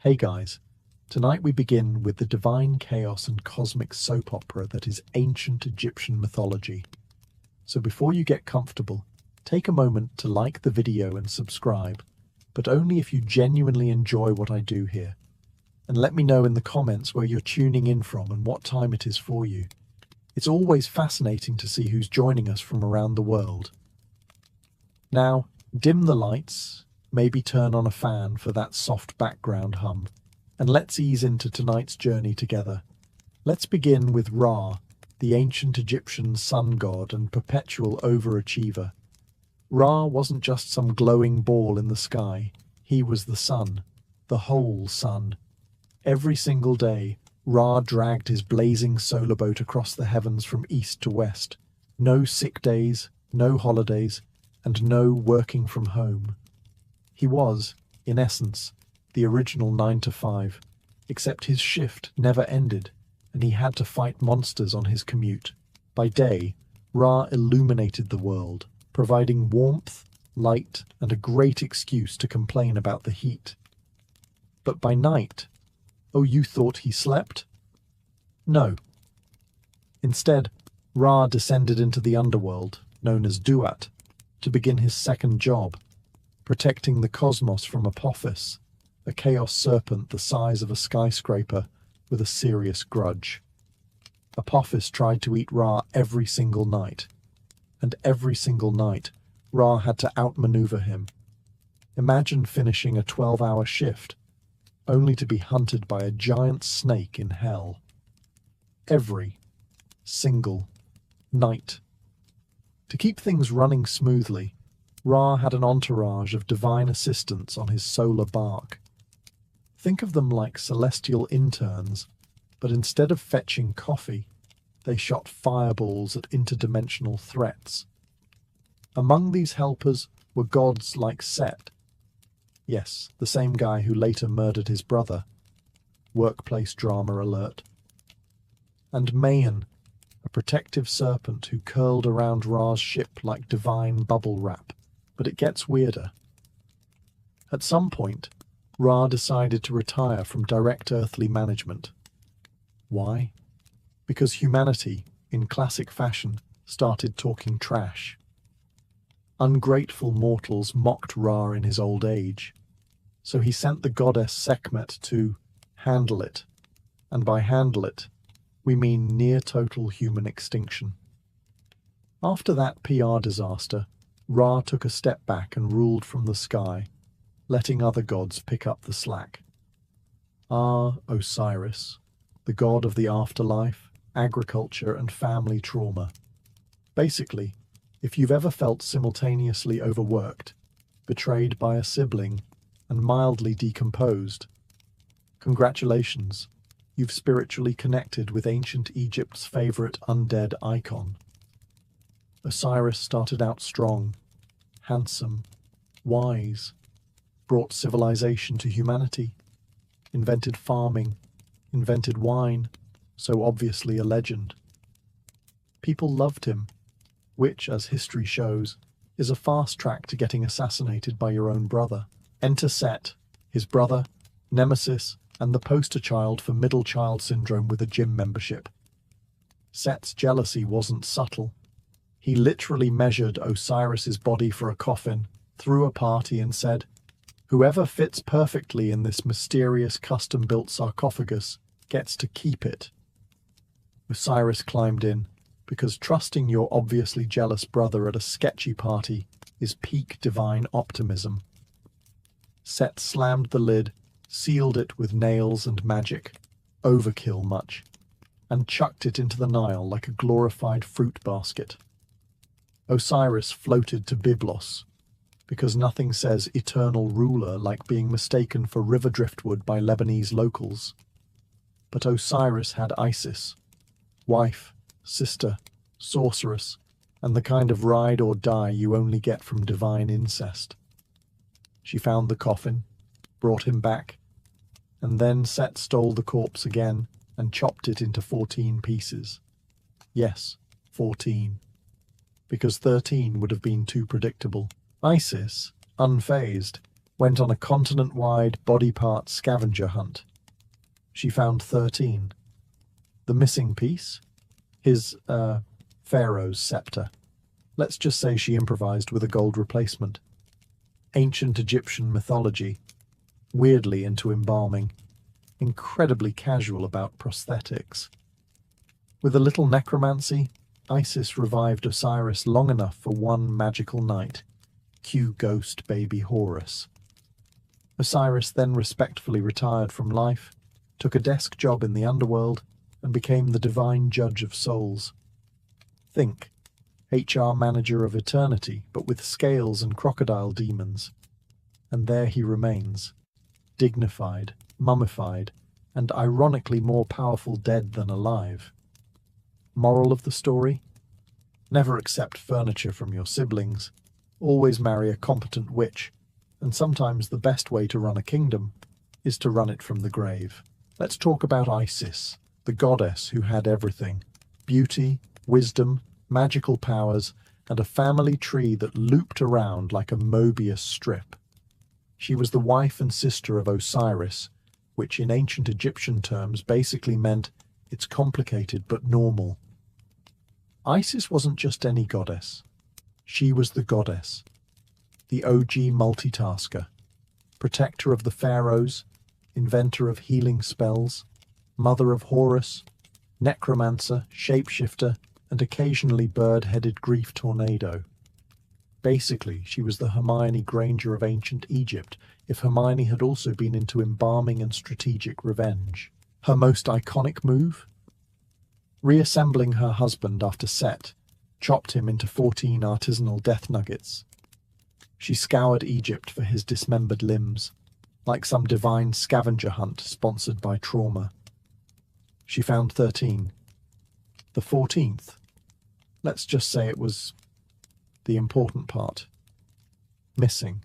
Hey guys, tonight we begin with the divine chaos and cosmic soap opera that is ancient Egyptian mythology. So before you get comfortable, take a moment to like the video and subscribe, but only if you genuinely enjoy what I do here. And let me know in the comments where you're tuning in from and what time it is for you. It's always fascinating to see who's joining us from around the world. Now, dim the lights, maybe turn on a fan for that soft background hum, and let's ease into tonight's journey together. Let's begin with Ra, the ancient Egyptian sun god and perpetual overachiever. Ra wasn't just some glowing ball in the sky, he was the sun, the whole sun. Every single day, Ra dragged his blazing solar boat across the heavens from east to west. No sick days, no holidays, and no working from home. He was, in essence, the original 9 to 5, except his shift never ended, and he had to fight monsters on his commute. By day, Ra illuminated the world, providing warmth, light, and a great excuse to complain about the heat. But by night, oh, you thought he slept? No. Instead, Ra descended into the underworld, known as Duat, to begin his second job, protecting the cosmos from Apophis, a chaos serpent the size of a skyscraper with a serious grudge. Apophis tried to eat Ra every single night, and every single night Ra had to outmaneuver him. Imagine finishing a 12-hour shift, only to be hunted by a giant snake in hell. Every single night. To keep things running smoothly, Ra had an entourage of divine assistants on his solar bark. Think of them like celestial interns, but instead of fetching coffee, they shot fireballs at interdimensional threats. Among these helpers were gods like Set. Yes, the same guy who later murdered his brother. Workplace drama alert. And Mayan, a protective serpent who curled around Ra's ship like divine bubble wrap. But it gets weirder. At some point, Ra decided to retire from direct earthly management. Why? Because humanity, in classic fashion, started talking trash. Ungrateful mortals mocked Ra in his old age, so he sent the goddess Sekhmet to handle it, and by handle it, we mean near total human extinction. After that PR disaster, Ra took a step back and ruled from the sky, letting other gods pick up the slack. Osiris, the god of the afterlife, agriculture, and family trauma. Basically, if you've ever felt simultaneously overworked, betrayed by a sibling, and mildly decomposed, congratulations, you've spiritually connected with ancient Egypt's favorite undead icon. Osiris started out strong, handsome, wise, brought civilization to humanity, invented farming, invented wine, so obviously a legend. People loved him, which, as history shows, is a fast track to getting assassinated by your own brother. Enter Set, his brother, nemesis, and the poster child for middle child syndrome with a gym membership. Set's jealousy wasn't subtle. He literally measured Osiris's body for a coffin, threw a party and said, "Whoever fits perfectly in this mysterious custom-built sarcophagus gets to keep it." Osiris climbed in, because trusting your obviously jealous brother at a sketchy party is peak divine optimism. Set slammed the lid, sealed it with nails and magic, overkill much, and chucked it into the Nile like a glorified fruit basket. Osiris floated to Byblos, because nothing says eternal ruler like being mistaken for river driftwood by Lebanese locals. But Osiris had Isis, wife, sister, sorceress, and the kind of ride or die you only get from divine incest. She found the coffin, brought him back, and then Set stole the corpse again and chopped it into 14 pieces. Yes, 14. Because 13 would have been too predictable. Isis, unfazed, went on a continent-wide body part scavenger hunt. She found 13. The missing piece? His, pharaoh's scepter. Let's just say she improvised with a gold replacement. Ancient Egyptian mythology, weirdly into embalming, incredibly casual about prosthetics. With a little necromancy, Isis revived Osiris long enough for one magical night. Cue ghost baby Horus. Osiris then respectfully retired from life, took a desk job in the underworld, and became the divine judge of souls. Think, HR manager of eternity, but with scales and crocodile demons. And there he remains, dignified, mummified, and ironically more powerful dead than alive. Moral of the story? Never accept furniture from your siblings. Always marry a competent witch, and sometimes the best way to run a kingdom is to run it from the grave. Let's talk about Isis, the goddess who had everything: beauty, wisdom, magical powers, and a family tree that looped around like a Mobius strip. She was the wife and sister of Osiris, which in ancient Egyptian terms basically meant it's complicated but normal. Isis wasn't just any goddess. She was the goddess, the OG multitasker, protector of the pharaohs, inventor of healing spells, mother of Horus, necromancer, shapeshifter, and occasionally bird-headed grief tornado. Basically, she was the Hermione Granger of ancient Egypt, if Hermione had also been into embalming and strategic revenge. Her most iconic move? Reassembling her husband after Set chopped him into 14 artisanal death nuggets. She scoured Egypt for his dismembered limbs, like some divine scavenger hunt sponsored by trauma. She found 13. The 14th, let's just say it was the important part, missing.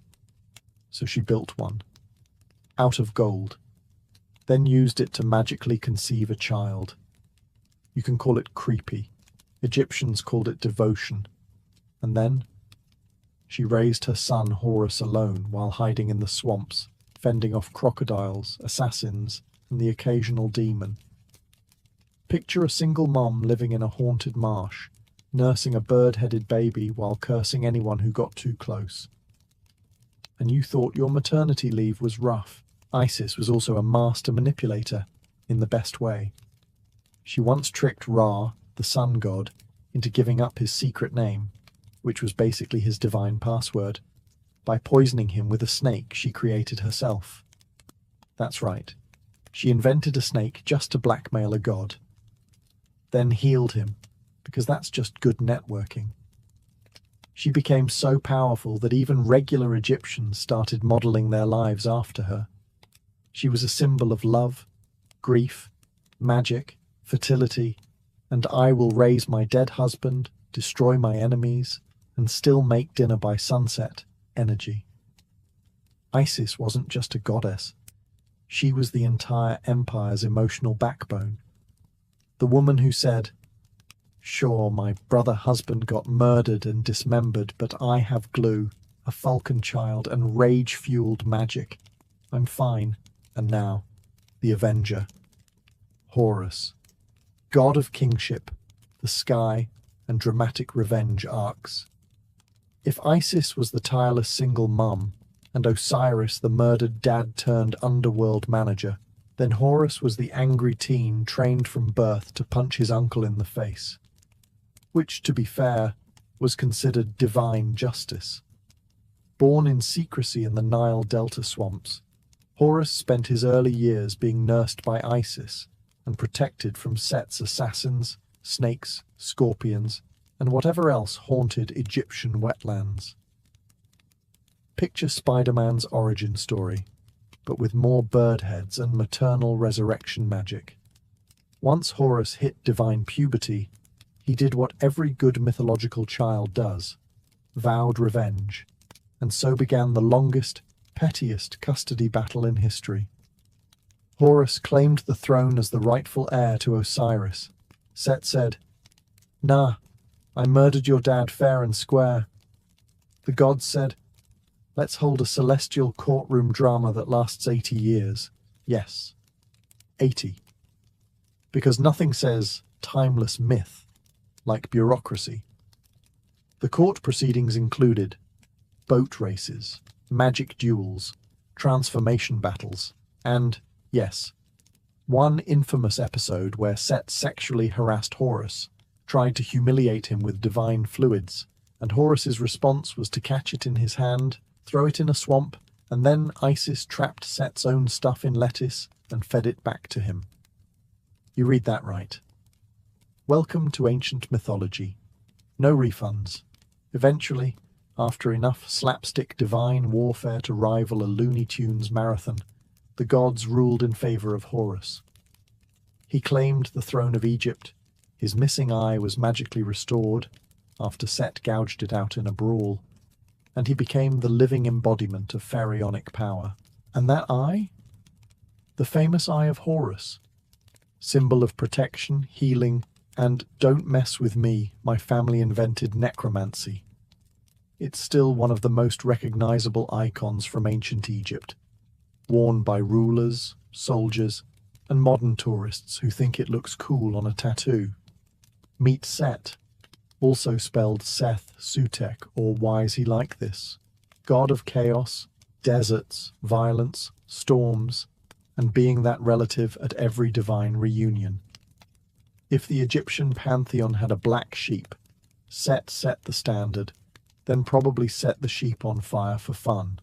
So she built one, out of gold, then used it to magically conceive a child. You can call it creepy. Egyptians called it devotion. And then she raised her son Horus alone while hiding in the swamps, fending off crocodiles, assassins, and the occasional demon. Picture a single mom living in a haunted marsh, nursing a bird-headed baby while cursing anyone who got too close. And you thought your maternity leave was rough. Isis was also a master manipulator, in the best way. She once tricked Ra, the sun god, into giving up his secret name, which was basically his divine password, by poisoning him with a snake she created herself. That's right. She invented a snake just to blackmail a god. Then healed him, because that's just good networking. She became so powerful that even regular Egyptians started modeling their lives after her. She was a symbol of love, grief, magic, fertility, and I will raise my dead husband, destroy my enemies, and still make dinner by sunset energy. Isis wasn't just a goddess. She was the entire empire's emotional backbone. The woman who said, "Sure, my brother husband got murdered and dismembered, but I have glue, a falcon child, and rage-fueled magic. I'm fine." And now, the Avenger. Horus, god of kingship, the sky, and dramatic revenge arcs. If Isis was the tireless single mum, and Osiris the murdered dad-turned-underworld manager, then Horus was the angry teen trained from birth to punch his uncle in the face. Which, to be fair, was considered divine justice. Born in secrecy in the Nile Delta swamps, Horus spent his early years being nursed by Isis and protected from Set's assassins, snakes, scorpions, and whatever else haunted Egyptian wetlands. Picture Spider-Man's origin story, but with more bird heads and maternal resurrection magic. Once Horus hit divine puberty, he did what every good mythological child does, vowed revenge, and so began the longest, pettiest custody battle in history. Horus claimed the throne as the rightful heir to Osiris. Set said, "Nah, I murdered your dad fair and square." The gods said, Let's hold a celestial courtroom drama that lasts 80 years. Yes, 80. Because nothing says timeless myth like bureaucracy. The court proceedings included boat races, magic duels, transformation battles, and, yes, one infamous episode where Set sexually harassed Horus, tried to humiliate him with divine fluids, and Horus's response was to catch it in his hand, throw it in a swamp, and then Isis trapped Set's own stuff in lettuce and fed it back to him. You read that right. Welcome to ancient mythology. No refunds. Eventually, after enough slapstick divine warfare to rival a Looney Tunes marathon, the gods ruled in favor of Horus. He claimed the throne of Egypt. His missing eye was magically restored after Set gouged it out in a brawl, and he became the living embodiment of pharaonic power. And that eye? The famous Eye of Horus, symbol of protection, healing, and don't mess with me, my family invented necromancy. It's still one of the most recognizable icons from ancient Egypt, worn by rulers, soldiers, and modern tourists who think it looks cool on a tattoo. Meet Set, also spelled Seth Sutek, or why is he like this? God of chaos, deserts, violence, storms, and being that relative at every divine reunion. If the Egyptian pantheon had a black sheep, Set set the standard, then probably set the sheep on fire for fun.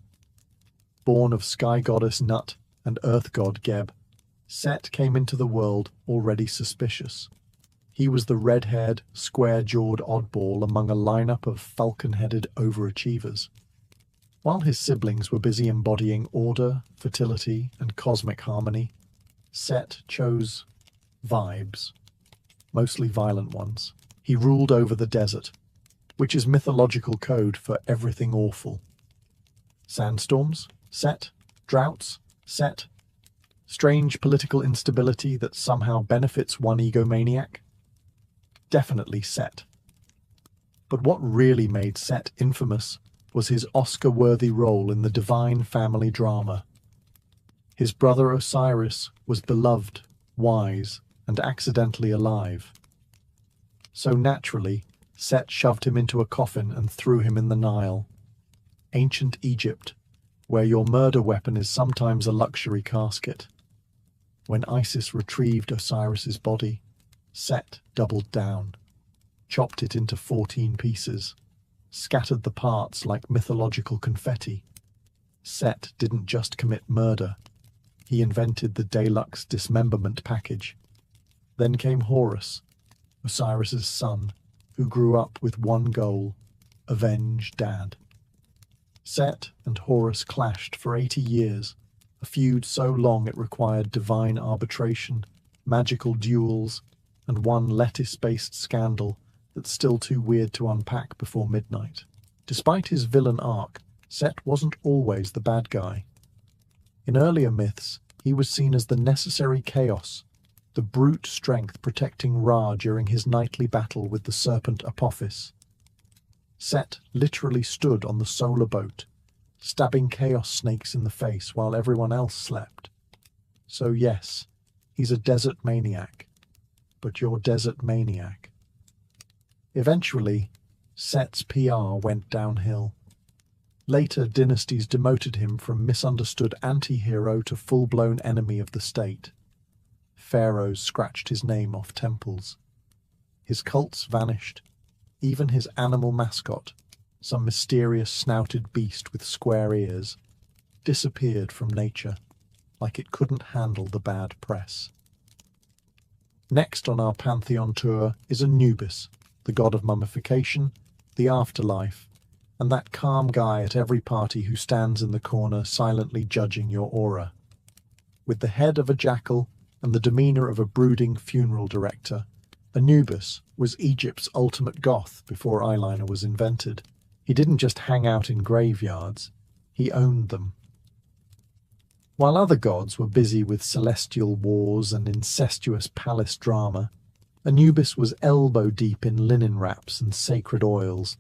Born of sky goddess Nut and earth god Geb, Set came into the world already suspicious. He was the red-haired, square-jawed oddball among a lineup of falcon-headed overachievers. While his siblings were busy embodying order, fertility, and cosmic harmony, Set chose vibes, mostly violent ones. He ruled over the desert, which is mythological code for everything awful. Sandstorms? Set. Droughts? Set. Strange political instability that somehow benefits one egomaniac? Definitely Set. But what really made Set infamous was his Oscar-worthy role in the divine family drama. His brother Osiris was beloved, wise, and accidentally alive. So naturally, Set shoved him into a coffin and threw him in the Nile. Ancient Egypt, where your murder weapon is sometimes a luxury casket. When Isis retrieved Osiris's body, Set doubled down, chopped it into 14 pieces, scattered the parts like mythological confetti. Set didn't just commit murder, he invented the deluxe dismemberment package. Then came Horus, Osiris's son, who grew up with one goal: avenge Dad. Set and Horus clashed for 80 years, a feud so long it required divine arbitration, magical duels, and one lettuce-based scandal that's still too weird to unpack before midnight. Despite his villain arc, Set wasn't always the bad guy. In earlier myths, he was seen as the necessary chaos, the brute strength protecting Ra during his nightly battle with the serpent Apophis. Set literally stood on the solar boat, stabbing chaos snakes in the face while everyone else slept. So yes, he's a desert maniac, but your desert maniac. Eventually, Set's PR went downhill. Later dynasties demoted him from misunderstood anti-hero to full-blown enemy of the state. Pharaohs scratched his name off temples. His cults vanished. Even his animal mascot, some mysterious snouted beast with square ears, disappeared from nature, like it couldn't handle the bad press. Next on our Pantheon tour is Anubis, the god of mummification, the afterlife, and that calm guy at every party who stands in the corner silently judging your aura. With the head of a jackal and the demeanor of a brooding funeral director, Anubis was Egypt's ultimate goth before eyeliner was invented. He didn't just hang out in graveyards, he owned them. While other gods were busy with celestial wars and incestuous palace drama, Anubis was elbow-deep in linen wraps and sacred oils,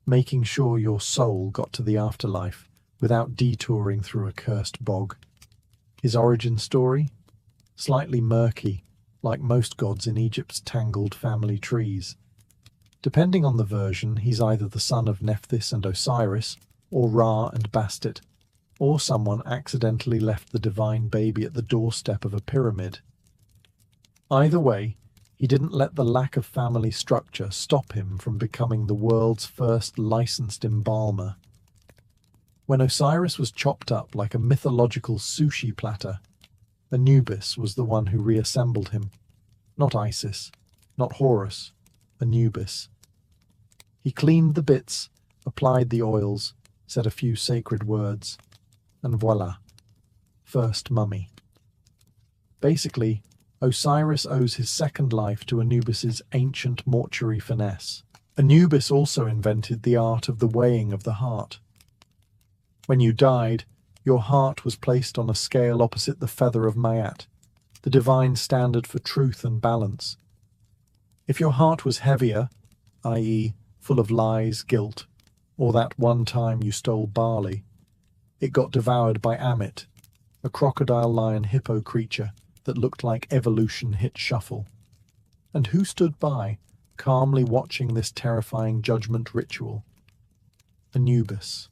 making sure your soul got to the afterlife without detouring through a cursed bog. His origin story? Slightly murky, like most gods in Egypt's tangled family trees. Depending on the version, he's either the son of Nephthys and Osiris, or Ra and Bastet, or someone accidentally left the divine baby at the doorstep of a pyramid. Either way, he didn't let the lack of family structure stop him from becoming the world's first licensed embalmer. When Osiris was chopped up like a mythological sushi platter, Anubis was the one who reassembled him. Not Isis, not Horus, Anubis. He cleaned the bits, applied the oils, said a few sacred words, and voila, first mummy. Basically, Osiris owes his second life to Anubis's ancient mortuary finesse. Anubis also invented the art of the weighing of the heart. When you died, your heart was placed on a scale opposite the feather of Mayat, the divine standard for truth and balance. If your heart was heavier, i.e., full of lies, guilt, or that one time you stole barley, it got devoured by Amit, a crocodile-lion-hippo creature that looked like evolution hit shuffle. And who stood by, calmly watching this terrifying judgment ritual? Anubis.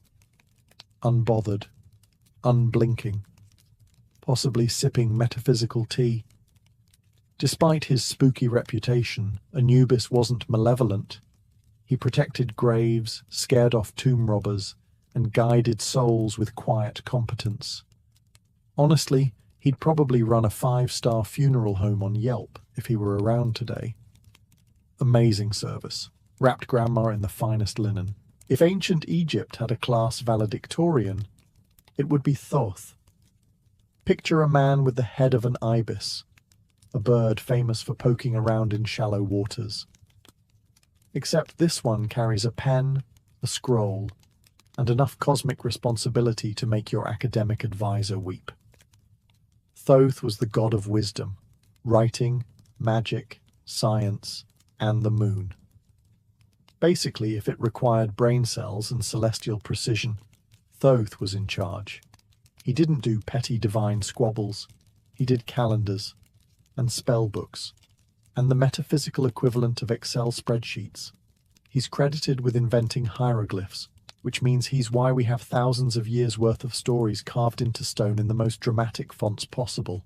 Unbothered, unblinking, possibly sipping metaphysical tea. Despite his spooky reputation, Anubis wasn't malevolent. He protected graves, scared off tomb robbers, and guided souls with quiet competence. Honestly, he'd probably run a 5-star funeral home on Yelp if he were around today. Amazing service. Wrapped grandma in the finest linen. If ancient Egypt had a class valedictorian, it would be Thoth. Picture a man with the head of an ibis, a bird famous for poking around in shallow waters. Except this one carries a pen, a scroll, and enough cosmic responsibility to make your academic advisor weep. Thoth was the god of wisdom, writing, magic, science, and the moon. Basically, if it required brain cells and celestial precision, Thoth was in charge. He didn't do petty divine squabbles. He did calendars, and spell books, and the metaphysical equivalent of Excel spreadsheets. He's credited with inventing hieroglyphs, which means he's why we have thousands of years' worth of stories carved into stone in the most dramatic fonts possible.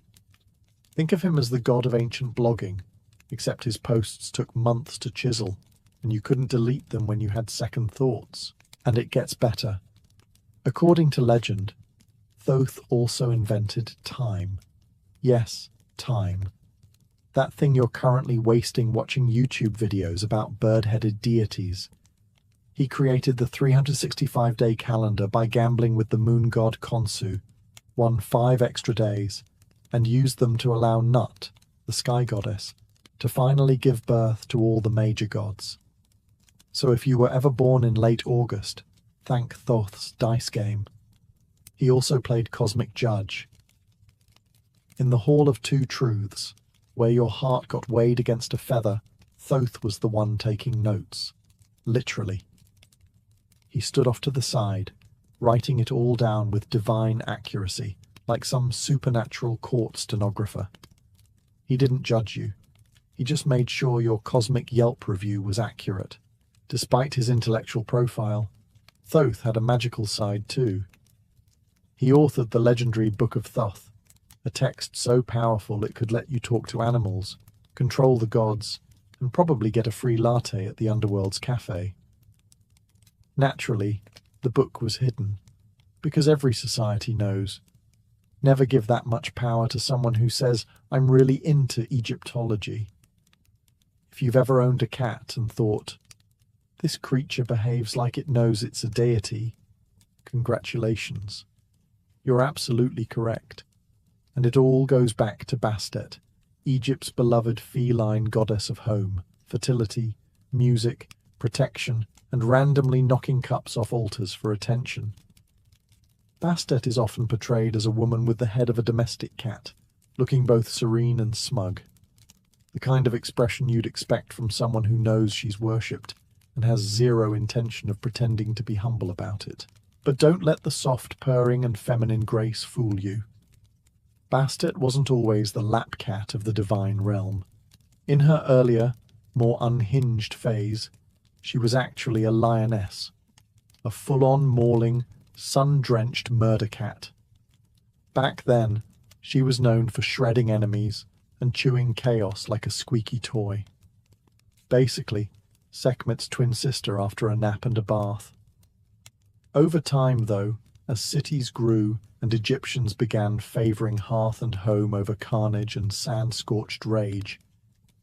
Think of him as the god of ancient blogging, except his posts took months to chisel, and you couldn't delete them when you had second thoughts. And it gets better. According to legend, Thoth also invented time. Yes, time. That thing you're currently wasting watching YouTube videos about bird-headed deities. He created the 365-day calendar by gambling with the moon god Khonsu, won 5 extra days, and used them to allow Nut, the sky goddess, to finally give birth to all the major gods. So if you were ever born in late August, thank Thoth's dice game. He also played Cosmic Judge. In the Hall of Two Truths, where your heart got weighed against a feather, Thoth was the one taking notes. Literally. He stood off to the side, writing it all down with divine accuracy, like some supernatural court stenographer. He didn't judge you. He just made sure your cosmic Yelp review was accurate. Despite his intellectual profile, Thoth had a magical side too. He authored the legendary Book of Thoth, a text so powerful it could let you talk to animals, control the gods, and probably get a free latte at the Underworld's cafe. Naturally, the book was hidden, because every society knows. Never give that much power to someone who says, "I'm really into Egyptology." If you've ever owned a cat and thought, "This creature behaves like it knows it's a deity," congratulations. You're absolutely correct. And it all goes back to Bastet, Egypt's beloved feline goddess of home, fertility, music, protection, and randomly knocking cups off altars for attention. Bastet is often portrayed as a woman with the head of a domestic cat, looking both serene and smug. The kind of expression you'd expect from someone who knows she's worshipped and has zero intention of pretending to be humble about it. But don't let the soft purring and feminine grace fool you. Bastet wasn't always the lap cat of the divine realm. In her earlier, more unhinged phase, she was actually a lioness, a full-on mauling, sun-drenched murder cat. Back then, she was known for shredding enemies and chewing chaos like a squeaky toy. Basically, Sekhmet's twin sister after a nap and a bath. Over time, though, as cities grew and Egyptians began favoring hearth and home over carnage and sand-scorched rage,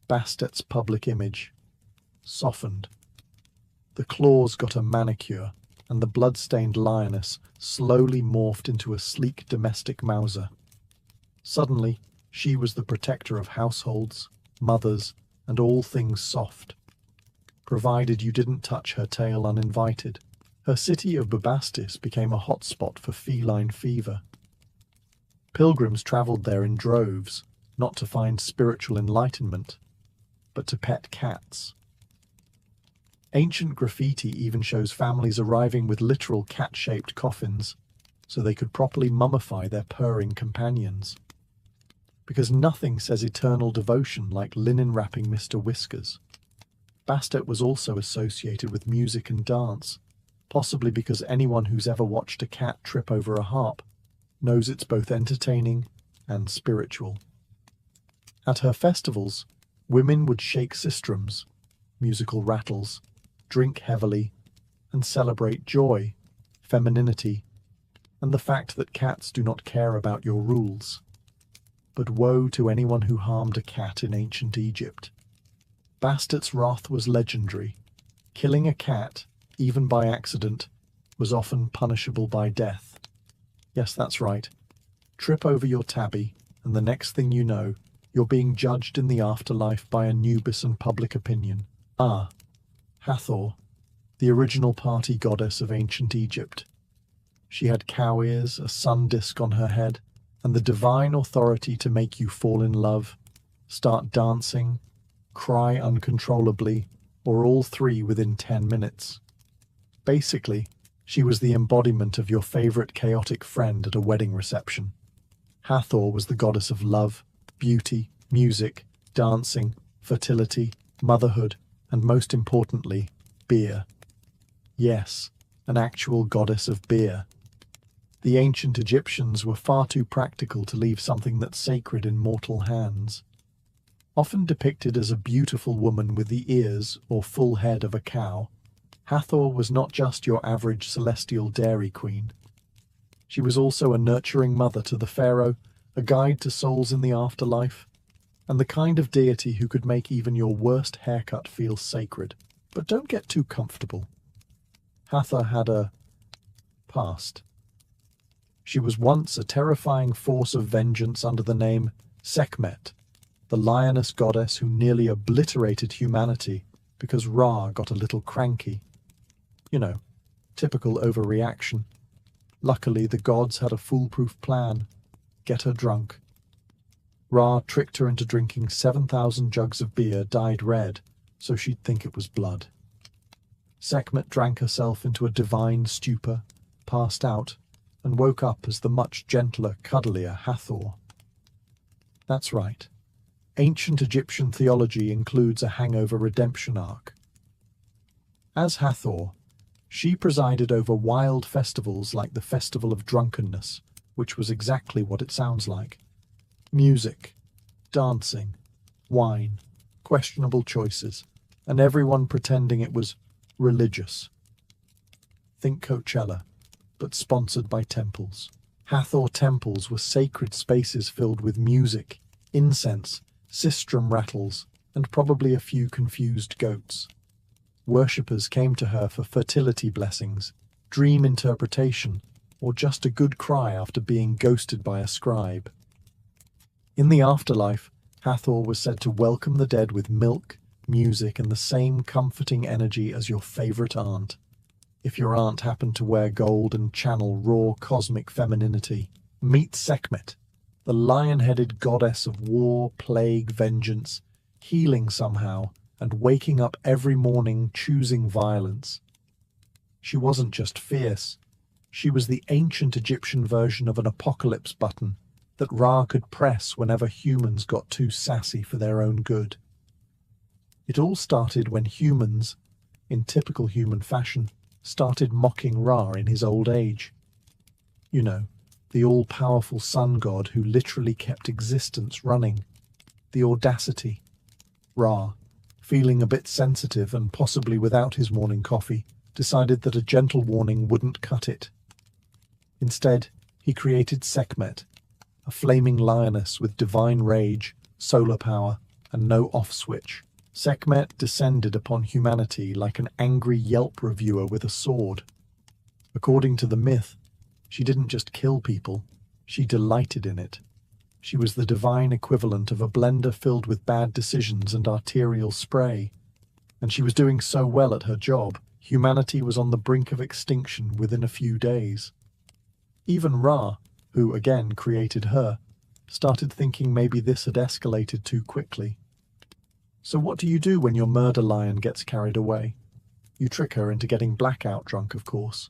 Bastet's public image softened. The claws got a manicure, and the blood-stained lioness slowly morphed into a sleek domestic mouser. Suddenly, she was the protector of households, mothers, and all things soft. Provided you didn't touch her tail uninvited, her city of Bubastis became a hotspot for feline fever. Pilgrims travelled there in droves, not to find spiritual enlightenment, but to pet cats. Ancient graffiti even shows families arriving with literal cat-shaped coffins so they could properly mummify their purring companions. Because nothing says eternal devotion like linen wrapping Mr. Whiskers. Bastet was also associated with music and dance, possibly because anyone who's ever watched a cat trip over a harp knows it's both entertaining and spiritual. At her festivals, women would shake sistrums, musical rattles, drink heavily, and celebrate joy, femininity, and the fact that cats do not care about your rules. But woe to anyone who harmed a cat in ancient Egypt. Bastet's wrath was legendary. Killing a cat, even by accident, was often punishable by death. Yes, that's right. Trip over your tabby, and the next thing you know, you're being judged in the afterlife by Anubis and public opinion. Ah, Hathor, the original party goddess of ancient Egypt. She had cow ears, a sun disk on her head, and the divine authority to make you fall in love, start dancing, cry uncontrollably, or all three within 10 minutes. Basically, she was the embodiment of your favorite chaotic friend at a wedding reception. Hathor was the goddess of love, beauty, music, dancing, fertility, motherhood, and most importantly, beer. Yes, an actual goddess of beer. The ancient Egyptians were far too practical to leave something that's sacred in mortal hands. Often depicted as a beautiful woman with the ears or full head of a cow, Hathor was not just your average celestial dairy queen. She was also a nurturing mother to the pharaoh, a guide to souls in the afterlife, and the kind of deity who could make even your worst haircut feel sacred. But don't get too comfortable. Hathor had a past. She was once a terrifying force of vengeance under the name Sekhmet, the lioness goddess who nearly obliterated humanity because Ra got a little cranky. You know, typical overreaction. Luckily, the gods had a foolproof plan. Get her drunk. Ra tricked her into drinking 7,000 jugs of beer dyed red, so she'd think it was blood. Sekhmet drank herself into a divine stupor, passed out, and woke up as the much gentler, cuddlier Hathor. That's right. Ancient Egyptian theology includes a hangover redemption arc. As Hathor, she presided over wild festivals like the Festival of Drunkenness, which was exactly what it sounds like. Music, dancing, wine, questionable choices, and everyone pretending it was religious. Think Coachella, but sponsored by temples. Hathor temples were sacred spaces filled with music, incense, sistrum rattles, and probably a few confused goats. Worshippers came to her for fertility blessings, dream interpretation, or just a good cry after being ghosted by a scribe. In the afterlife, Hathor was said to welcome the dead with milk, music, and the same comforting energy as your favorite aunt. If your aunt happened to wear gold and channel raw cosmic femininity, meet Sekhmet, the lion-headed goddess of war, plague, vengeance, healing somehow, and waking up every morning choosing violence. She wasn't just fierce, She was the ancient Egyptian version of an apocalypse button that Ra could press whenever humans got too sassy for their own good. It all started when humans, in typical human fashion, started mocking Ra in his old age. You know, the all-powerful sun god who literally kept existence running. The audacity. Ra, feeling a bit sensitive and possibly without his morning coffee, decided that a gentle warning wouldn't cut it. Instead, he created Sekhmet, a flaming lioness with divine rage, solar power, and no off switch. Sekhmet descended upon humanity like an angry Yelp reviewer with a sword. According to the myth, she didn't just kill people, she delighted in it. She was the divine equivalent of a blender filled with bad decisions and arterial spray. And she was doing so well at her job, humanity was on the brink of extinction within a few days. Even Ra, who again created her, started thinking maybe this had escalated too quickly. So what do you do when your murder lion gets carried away? You trick her into getting blackout drunk, of course.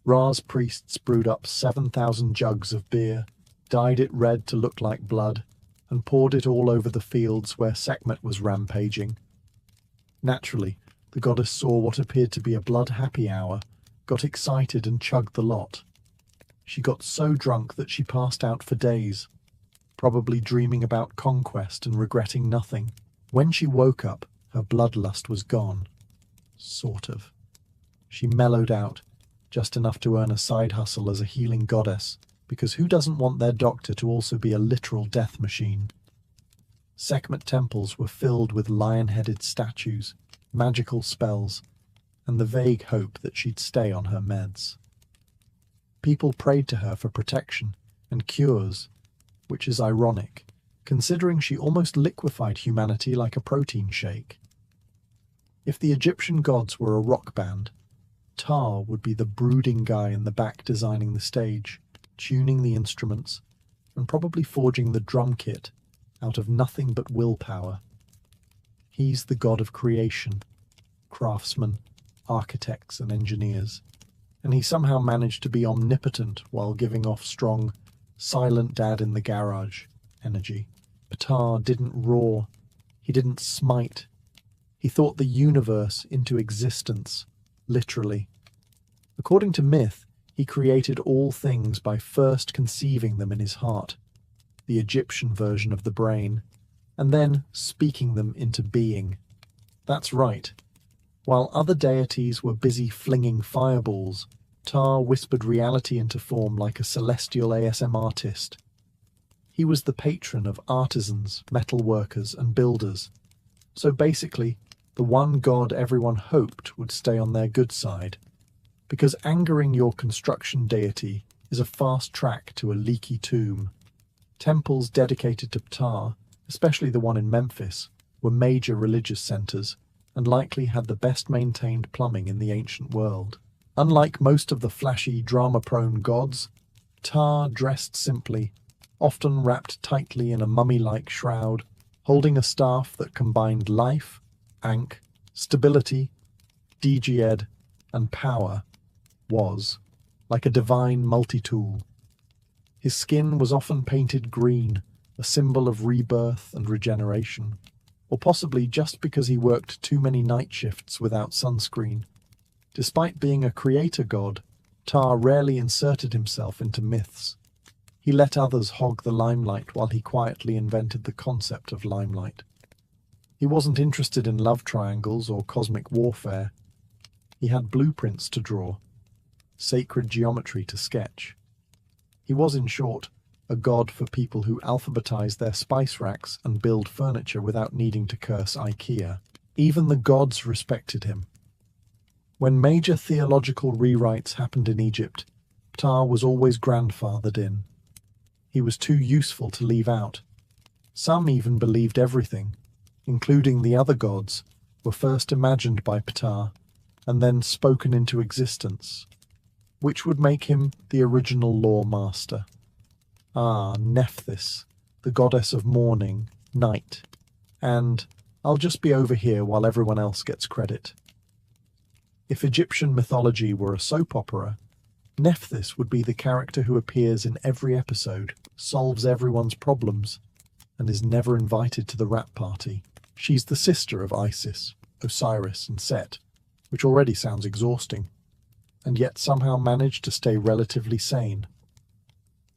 Ra's priests brewed up 7,000 jugs of beer, dyed it red to look like blood, and poured it all over the fields where Sekhmet was rampaging. Naturally, the goddess saw what appeared to be a blood happy hour, got excited and chugged the lot. She got so drunk that she passed out for days, probably dreaming about conquest and regretting nothing. When she woke up, her bloodlust was gone. Sort of. She mellowed out, just enough to earn a side hustle as a healing goddess, because who doesn't want their doctor to also be a literal death machine? Sekhmet temples were filled with lion-headed statues, magical spells, and the vague hope that she'd stay on her meds. People prayed to her for protection and cures, which is ironic, considering she almost liquefied humanity like a protein shake. If the Egyptian gods were a rock band, Ptah would be the brooding guy in the back designing the stage, tuning the instruments, and probably forging the drum kit out of nothing but willpower. He's the god of creation, craftsmen, architects, and engineers, and he somehow managed to be omnipotent while giving off strong, silent dad in the garage energy. Ptah didn't roar, he didn't smite, he thought the universe into existence, literally. According to myth, he created all things by first conceiving them in his heart, the Egyptian version of the brain, and then speaking them into being. That's right. While other deities were busy flinging fireballs, Ptah whispered reality into form like a celestial ASM artist. He was the patron of artisans, metal workers, and builders. So basically, the one god everyone hoped would stay on their good side. Because angering your construction deity is a fast track to a leaky tomb. Temples dedicated to Ptah, especially the one in Memphis, were major religious centers and likely had the best maintained plumbing in the ancient world. Unlike most of the flashy, drama-prone gods, Ptah dressed simply, often wrapped tightly in a mummy-like shroud, holding a staff that combined life, ankh, stability, djed, and power, was like a divine multi-tool. His skin was often painted green, a symbol of rebirth and regeneration, or possibly just because he worked too many night shifts without sunscreen. Despite being a creator god, Ptah rarely inserted himself into myths. He let others hog the limelight while he quietly invented the concept of limelight. He wasn't interested in love triangles or cosmic warfare. He had blueprints to draw, sacred geometry to sketch. He was, in short, a god for people who alphabetize their spice racks and build furniture without needing to curse IKEA. Even the gods respected him. When major theological rewrites happened in Egypt, Ptah was always grandfathered in. He was too useful to leave out. Some even believed everything, including the other gods, were first imagined by Ptah and then spoken into existence, which would make him the original law master. Ah, Nephthys, the goddess of morning, night, and I'll just be over here while everyone else gets credit. If Egyptian mythology were a soap opera, Nephthys would be the character who appears in every episode, solves everyone's problems, and is never invited to the rap party. She's the sister of Isis, Osiris, and Set, which already sounds exhausting, and yet somehow managed to stay relatively sane.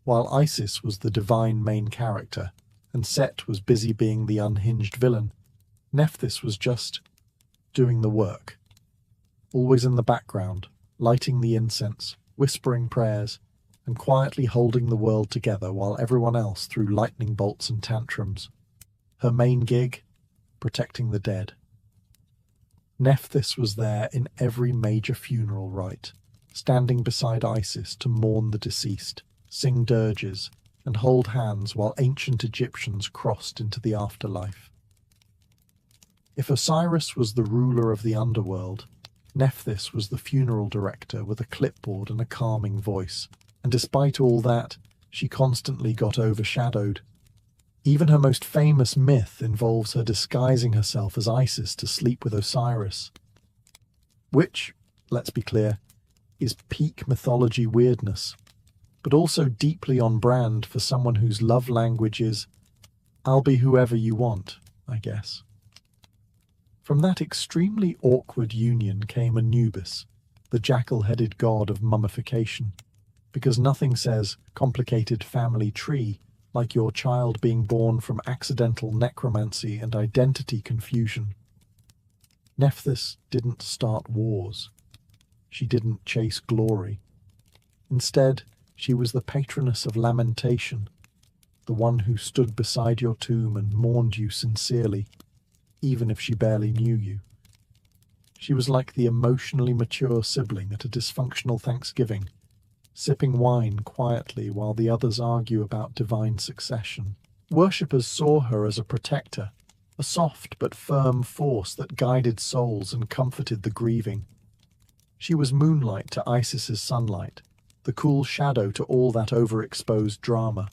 While Isis was the divine main character, and Set was busy being the unhinged villain, Nephthys was just doing the work, always in the background, lighting the incense, whispering prayers, and quietly holding the world together while everyone else threw lightning bolts and tantrums. Her main gig? Protecting the dead. Nephthys was there in every major funeral rite, standing beside Isis to mourn the deceased, sing dirges, and hold hands while ancient Egyptians crossed into the afterlife. If Osiris was the ruler of the underworld, Nephthys was the funeral director with a clipboard and a calming voice, and despite all that, she constantly got overshadowed. Even her most famous myth involves her disguising herself as Isis to sleep with Osiris, which, let's be clear, is peak mythology weirdness, but also deeply on brand for someone whose love language is, "I'll be whoever you want, I guess." From that extremely awkward union came Anubis, the jackal-headed god of mummification, because nothing says complicated family tree like your child being born from accidental necromancy and identity confusion. Nephthys didn't start wars. She didn't chase glory. Instead, she was the patroness of lamentation, the one who stood beside your tomb and mourned you sincerely, even if she barely knew you. She was like the emotionally mature sibling at a dysfunctional Thanksgiving, sipping wine quietly while the others argue about divine succession. Worshippers saw her as a protector, a soft but firm force that guided souls and comforted the grieving. She was moonlight to Isis's sunlight, the cool shadow to all that overexposed drama.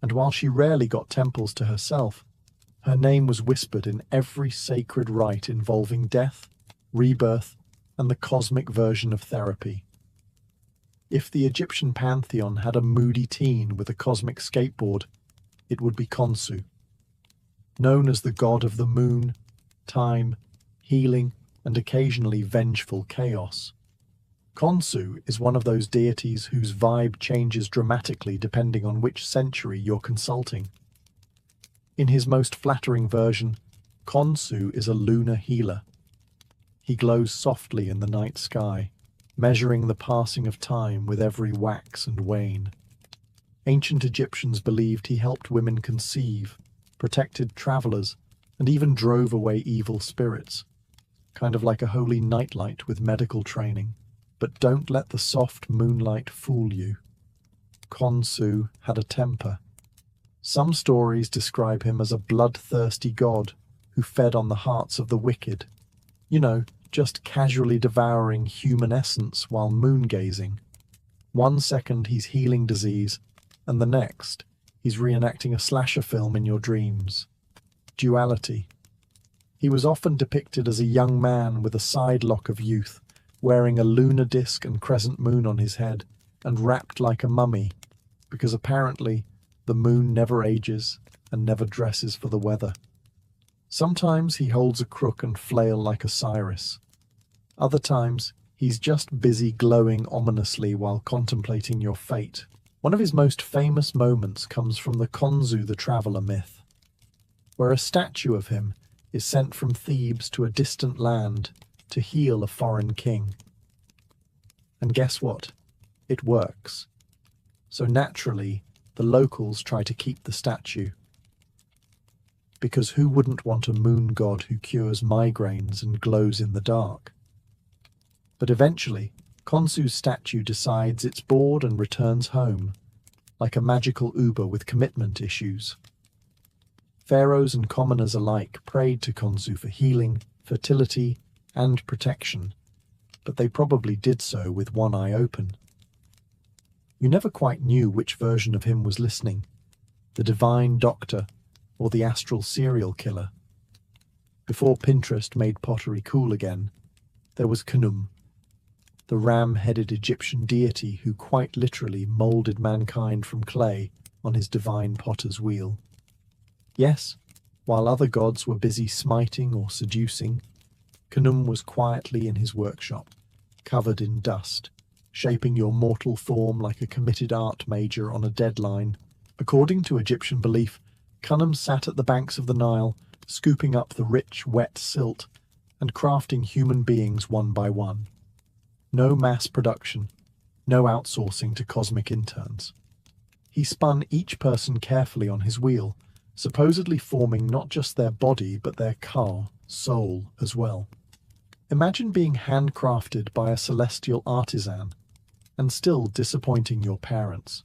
And while she rarely got temples to herself, her name was whispered in every sacred rite involving death, rebirth, and the cosmic version of therapy. If the Egyptian pantheon had a moody teen with a cosmic skateboard, it would be Khonsu. Known as the god of the moon, time, healing, and occasionally vengeful chaos, Khonsu is one of those deities whose vibe changes dramatically depending on which century you're consulting. In his most flattering version, Khonsu is a lunar healer. He glows softly in the night sky, measuring the passing of time with every wax and wane. Ancient Egyptians believed he helped women conceive, protected travelers, and even drove away evil spirits, kind of like a holy nightlight with medical training. But don't let the soft moonlight fool you. Khonsu had a temper. Some stories describe him as a bloodthirsty god who fed on the hearts of the wicked. You know, just casually devouring human essence while moon-gazing. 1 second he's healing disease, and the next he's reenacting a slasher film in your dreams. Duality. He was often depicted as a young man with a side lock of youth, wearing a lunar disk and crescent moon on his head, and wrapped like a mummy, because apparently the moon never ages and never dresses for the weather. Sometimes he holds a crook and flail like Osiris. Other times he's just busy glowing ominously while contemplating your fate. One of his most famous moments comes from the Khonsu the Traveller myth, where a statue of him is sent from Thebes to a distant land to heal a foreign king. And guess what? It works. So naturally, the locals try to keep the statue. Because who wouldn't want a moon god who cures migraines and glows in the dark? But eventually, Khonsu's statue decides it's bored and returns home, like a magical Uber with commitment issues. Pharaohs and commoners alike prayed to Khonsu for healing, fertility, and protection, but they probably did so with one eye open. You never quite knew which version of him was listening, the divine doctor or the astral serial killer. Before Pinterest made pottery cool again, there was Khnum, the ram-headed Egyptian deity who quite literally moulded mankind from clay on his divine potter's wheel. Yes, while other gods were busy smiting or seducing, Khnum was quietly in his workshop, covered in dust, shaping your mortal form like a committed art major on a deadline. According to Egyptian belief, Khnum sat at the banks of the Nile, scooping up the rich, wet silt and crafting human beings one by one. No mass production, no outsourcing to cosmic interns. He spun each person carefully on his wheel, supposedly forming not just their body but their soul as well. Imagine being handcrafted by a celestial artisan and still disappointing your parents.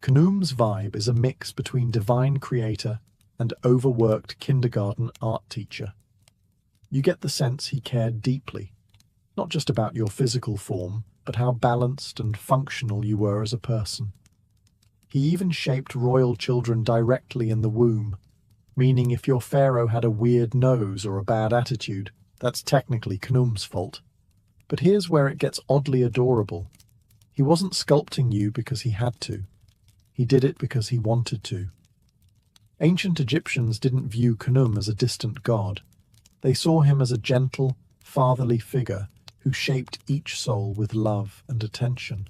Khnum's vibe is a mix between divine creator and overworked kindergarten art teacher. You get the sense he cared deeply, not just about your physical form, but how balanced and functional you were as a person. He even shaped royal children directly in the womb, meaning if your pharaoh had a weird nose or a bad attitude, that's technically Khnum's fault. But here's where it gets oddly adorable. He wasn't sculpting you because he had to. He did it because he wanted to. Ancient Egyptians didn't view Khnum as a distant god. They saw him as a gentle, fatherly figure who shaped each soul with love and attention,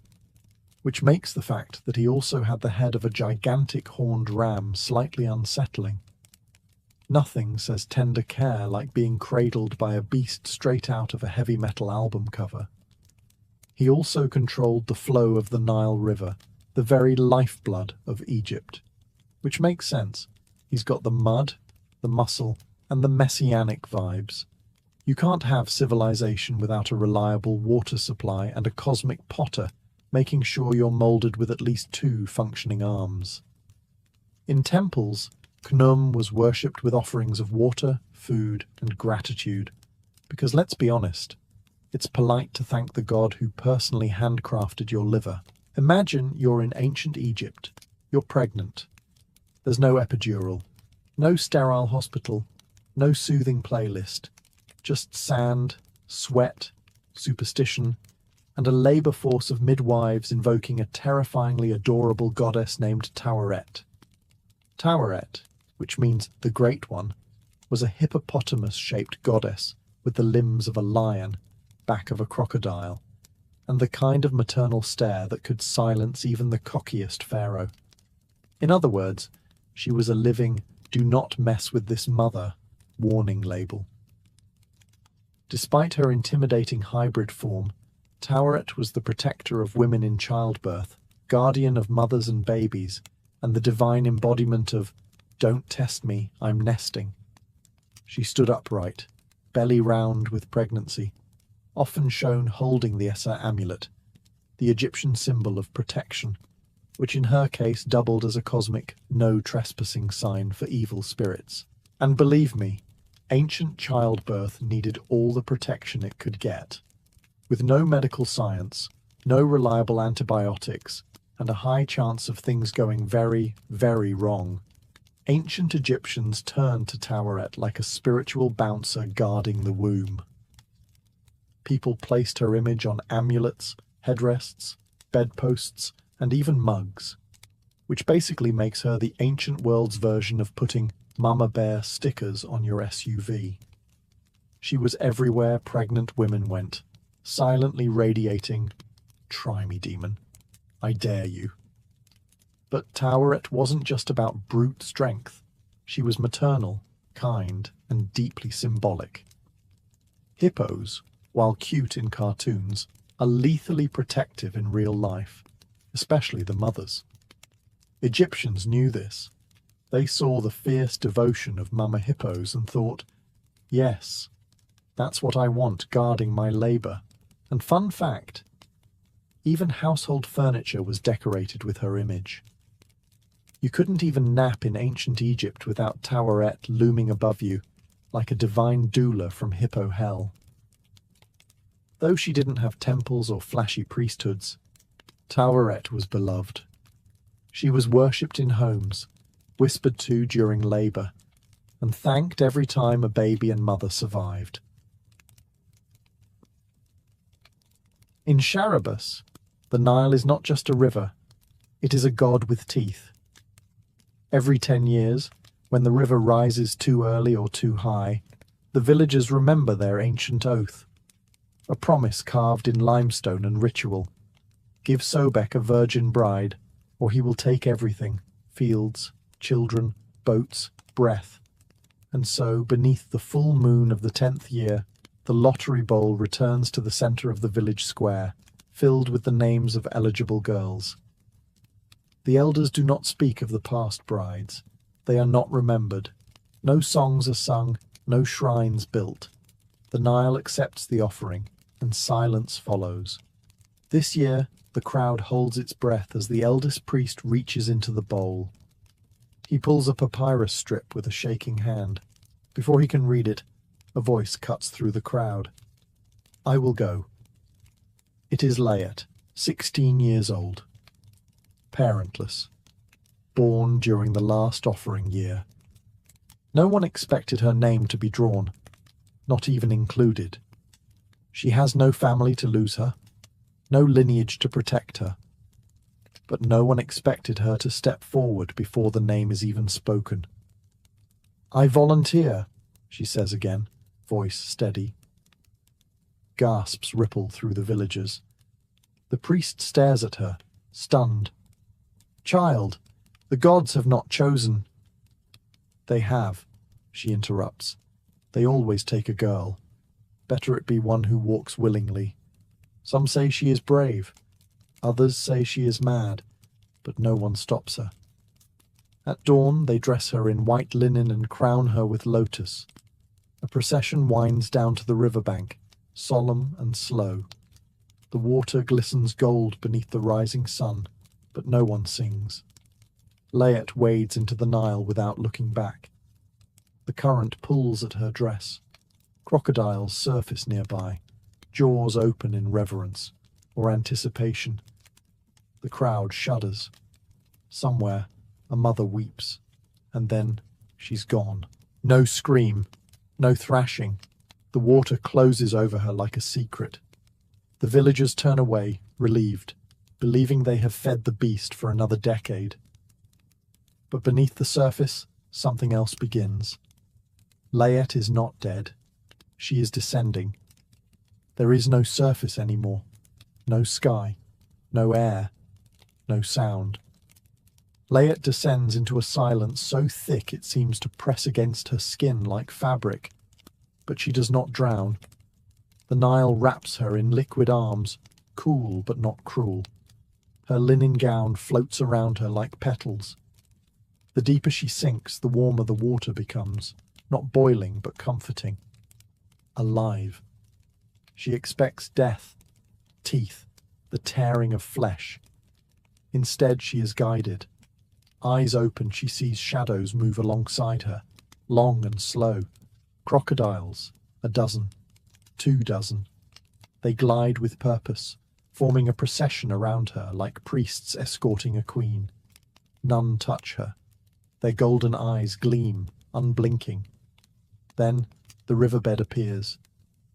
which makes the fact that he also had the head of a gigantic horned ram slightly unsettling. Nothing says tender care like being cradled by a beast straight out of a heavy metal album cover. He also controlled the flow of the Nile River, the very lifeblood of Egypt, which makes sense. He's got the mud, the muscle, and the messianic vibes. You can't have civilization without a reliable water supply and a cosmic potter making sure you're molded with at least 2 functioning arms. In temples, Khnum was worshipped with offerings of water, food, and gratitude, because let's be honest, it's polite to thank the god who personally handcrafted your liver. Imagine you're in ancient Egypt. You're pregnant. There's no epidural, no sterile hospital, no soothing playlist, just sand, sweat, superstition, and a labor force of midwives invoking a terrifyingly adorable goddess named Taweret. Taweret, which means the Great One, was a hippopotamus-shaped goddess with the limbs of a lion, back of a crocodile, and the kind of maternal stare that could silence even the cockiest pharaoh. In other words, she was a living, "do not mess with this mother" warning label. Despite her intimidating hybrid form, Taweret was the protector of women in childbirth, guardian of mothers and babies, and the divine embodiment of "don't test me, I'm nesting." She stood upright, belly round with pregnancy, often shown holding the Essa amulet, the Egyptian symbol of protection, which in her case doubled as a cosmic no trespassing sign for evil spirits. And believe me, ancient childbirth needed all the protection it could get. With no medical science, no reliable antibiotics, and a high chance of things going very, very wrong, ancient Egyptians turned to Taweret like a spiritual bouncer guarding the womb. People placed her image on amulets, headrests, bedposts, and even mugs, which basically makes her the ancient world's version of putting Mama Bear stickers on your SUV. She was everywhere pregnant women went, silently radiating, "Try me, demon. I dare you." But Taweret wasn't just about brute strength. She was maternal, kind, and deeply symbolic. Hippos, while cute in cartoons, are lethally protective in real life, especially the mothers. Egyptians knew this. They saw the fierce devotion of mama hippos and thought, yes, that's what I want guarding my labor. And fun fact, even household furniture was decorated with her image. You couldn't even nap in ancient Egypt without Taweret looming above you, like a divine doula from hippo hell. Though she didn't have temples or flashy priesthoods, Taweret was beloved. She was worshipped in homes, whispered to during labor, and thanked every time a baby and mother survived. In Charybdis, the Nile is not just a river, it is a god with teeth. Every 10 years, when the river rises too early or too high, the villagers remember their ancient oath, a promise carved in limestone and ritual. Give Sobek a virgin bride, or he will take everything, fields, children, boats, breath. And so, beneath the full moon of the 10th year, the lottery bowl returns to the center of the village square, filled with the names of eligible girls. The elders do not speak of the past brides. They are not remembered. No songs are sung, no shrines built. The Nile accepts the offering, and silence follows. This year, the crowd holds its breath as the eldest priest reaches into the bowl. He pulls a papyrus strip with a shaking hand. Before he can read it, a voice cuts through the crowd. I will go. It is Layat, 16 years old, parentless, born during the last offering year. No one expected her name to be drawn, not even included. She has no family to lose her, no lineage to protect her. But no one expected her to step forward before the name is even spoken. I volunteer, she says again, voice steady. Gasps ripple through the villagers. The priest stares at her, stunned. Child, the gods have not chosen. They have, she interrupts. They always take a girl. Better it be one who walks willingly. Some say she is brave. Others say she is mad, but no one stops her. At dawn, they dress her in white linen and crown her with lotus. A procession winds down to the riverbank, solemn and slow. The water glistens gold beneath the rising sun, but no one sings. Layat wades into the Nile without looking back. The current pulls at her dress. Crocodiles surface nearby, jaws open in reverence or anticipation. The crowd shudders. Somewhere, a mother weeps, and then she's gone. No scream, no thrashing. The water closes over her like a secret. The villagers turn away, relieved, believing they have fed the beast for another decade. But beneath the surface, something else begins. Layat is not dead. She is descending. There is no surface anymore, no sky, no air, no sound. Layat descends into a silence so thick it seems to press against her skin like fabric. But she does not drown. The Nile wraps her in liquid arms, cool but not cruel. Her linen gown floats around her like petals. The deeper she sinks, the warmer the water becomes, not boiling but comforting. Alive. She expects death, teeth, the tearing of flesh. Instead, she is guided. Eyes open, she sees shadows move alongside her, long and slow. Crocodiles, 12, 24. They glide with purpose, forming a procession around her like priests escorting a queen. None touch her. Their golden eyes gleam, unblinking. Then the riverbed appears,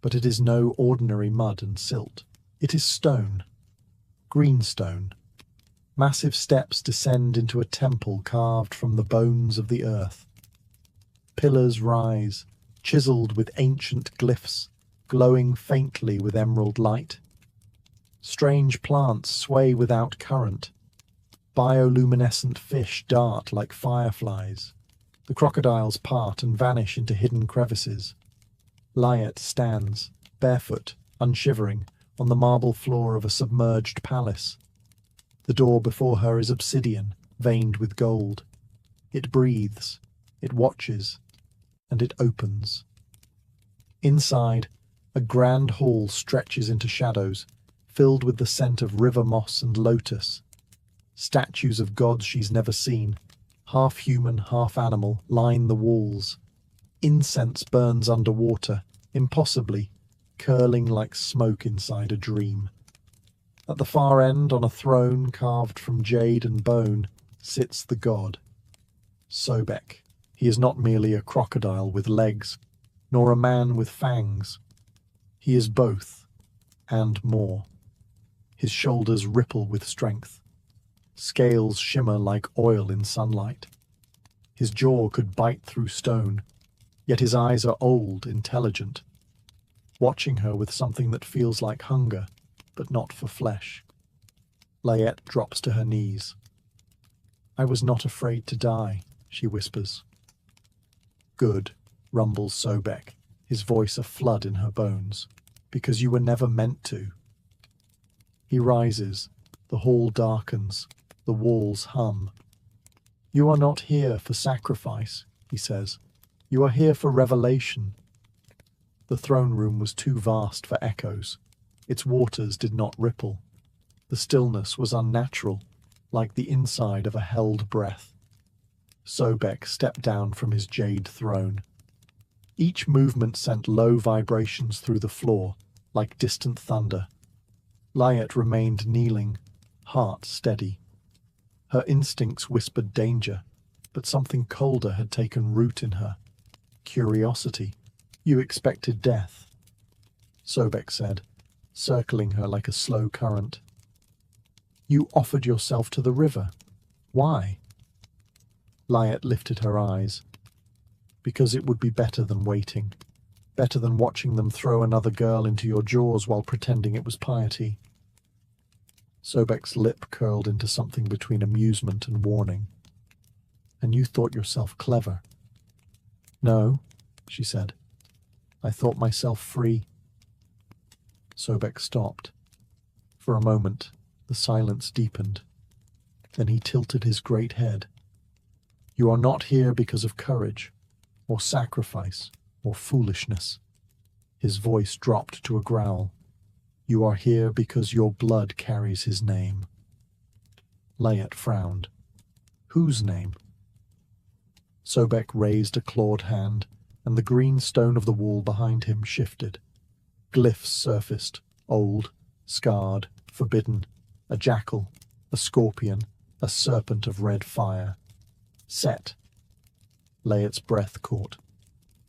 but it is no ordinary mud and silt. It is stone, greenstone. Massive steps descend into a temple carved from the bones of the earth. Pillars rise, chiseled with ancient glyphs, glowing faintly with emerald light. Strange plants sway without current. Bioluminescent fish dart like fireflies. The crocodiles part and vanish into hidden crevices. Layat stands, barefoot, unshivering, on the marble floor of a submerged palace. The door before her is obsidian, veined with gold. It breathes, it watches, and it opens. Inside, a grand hall stretches into shadows, filled with the scent of river moss and lotus. Statues of gods she's never seen, half human, half animal, line the walls. Incense burns underwater, impossibly, curling like smoke inside a dream. At the far end, on a throne carved from jade and bone, sits the god. Sobek. He is not merely a crocodile with legs, nor a man with fangs. He is both, and more. His shoulders ripple with strength. Scales shimmer like oil in sunlight. His jaw could bite through stone, yet his eyes are old, intelligent, watching her with something that feels like hunger, but not for flesh. Layette drops to her knees. "I was not afraid to die," she whispers. "Good," rumbles Sobek, his voice a flood in her bones, "because you were never meant to." He rises. The hall darkens. The walls hum. "You are not here for sacrifice," he says. "You are here for revelation." The throne room was too vast for echoes. Its waters did not ripple. The stillness was unnatural, like the inside of a held breath. Sobek stepped down from his jade throne. Each movement sent low vibrations through the floor, like distant thunder. Layette remained kneeling, heart steady. Her instincts whispered danger, but something colder had taken root in her. Curiosity. "You expected death," Sobek said, circling her like a slow current. "You offered yourself to the river. Why?" Layette lifted her eyes. "Because it would be better than waiting. Better than watching them throw another girl into your jaws while pretending it was piety." Sobek's lip curled into something between amusement and warning. "And you thought yourself clever." "No," she said. "I thought myself free." Sobek stopped. For a moment, the silence deepened. Then he tilted his great head. "You are not here because of courage, or sacrifice, or foolishness." His voice dropped to a growl. "You are here because your blood carries his name." Layette frowned. "Whose name?" Sobek raised a clawed hand, and the green stone of the wall behind him shifted. Glyphs surfaced, old, scarred, forbidden. A jackal, a scorpion, a serpent of red fire. Set. Layette's breath caught.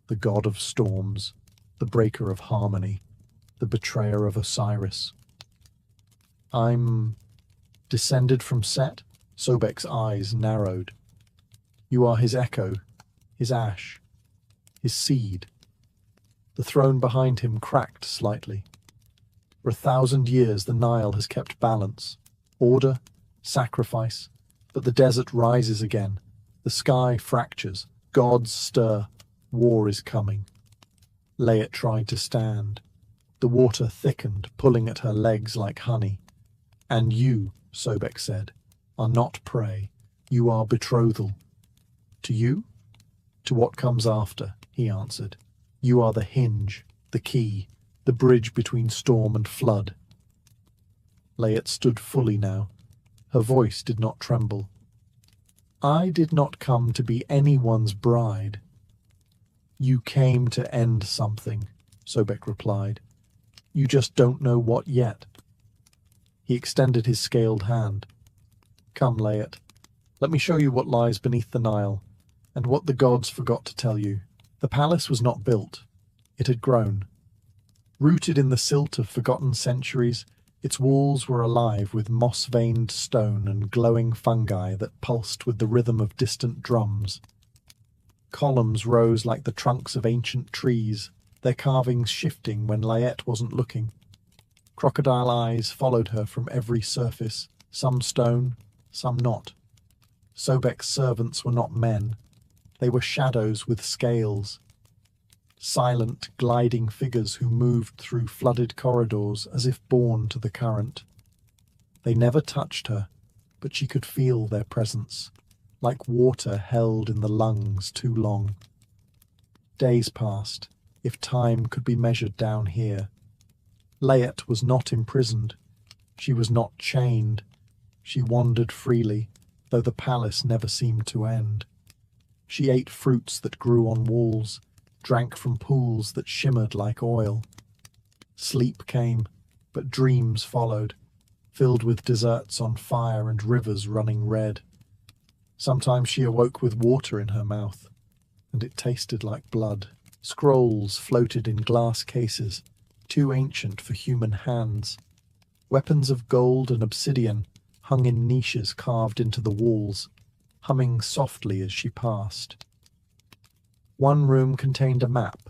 The god of storms, the breaker of harmony, the betrayer of Osiris. "I'm descended from Set?" Sobek's eyes narrowed. "You are his echo, his ash, his seed." The throne behind him cracked slightly. For 1,000 years the Nile has kept balance, order, sacrifice, but the desert rises again. The sky fractures, gods stir, war is coming. Layette tried to stand. The water thickened, pulling at her legs like honey. "And you," Sobek said, "are not prey. You are betrothal." "To you?" "To what comes after," he answered. "You are the hinge, the key, the bridge between storm and flood." Layette stood fully now. Her voice did not tremble. "I did not come to be anyone's bride." "You came to end something," Sobek replied. "You just don't know what yet." He extended his scaled hand. "Come, Layette. Let me show you what lies beneath the Nile, and what the gods forgot to tell you." The palace was not built. It had grown. Rooted in the silt of forgotten centuries, its walls were alive with moss-veined stone and glowing fungi that pulsed with the rhythm of distant drums. Columns rose like the trunks of ancient trees, their carvings shifting when Layette wasn't looking. Crocodile eyes followed her from every surface, some stone, some not. Sobek's servants were not men. They were shadows with scales. Silent, gliding figures who moved through flooded corridors as if born to the current. They never touched her, but she could feel their presence, like water held in the lungs too long. Days passed, if time could be measured down here. Layette was not imprisoned. She was not chained. She wandered freely, though the palace never seemed to end. She ate fruits that grew on walls, drank from pools that shimmered like oil. Sleep came, but dreams followed, filled with deserts on fire and rivers running red. Sometimes she awoke with water in her mouth, and it tasted like blood. Scrolls floated in glass cases, too ancient for human hands. Weapons of gold and obsidian hung in niches carved into the walls, humming softly as she passed. One room contained a map,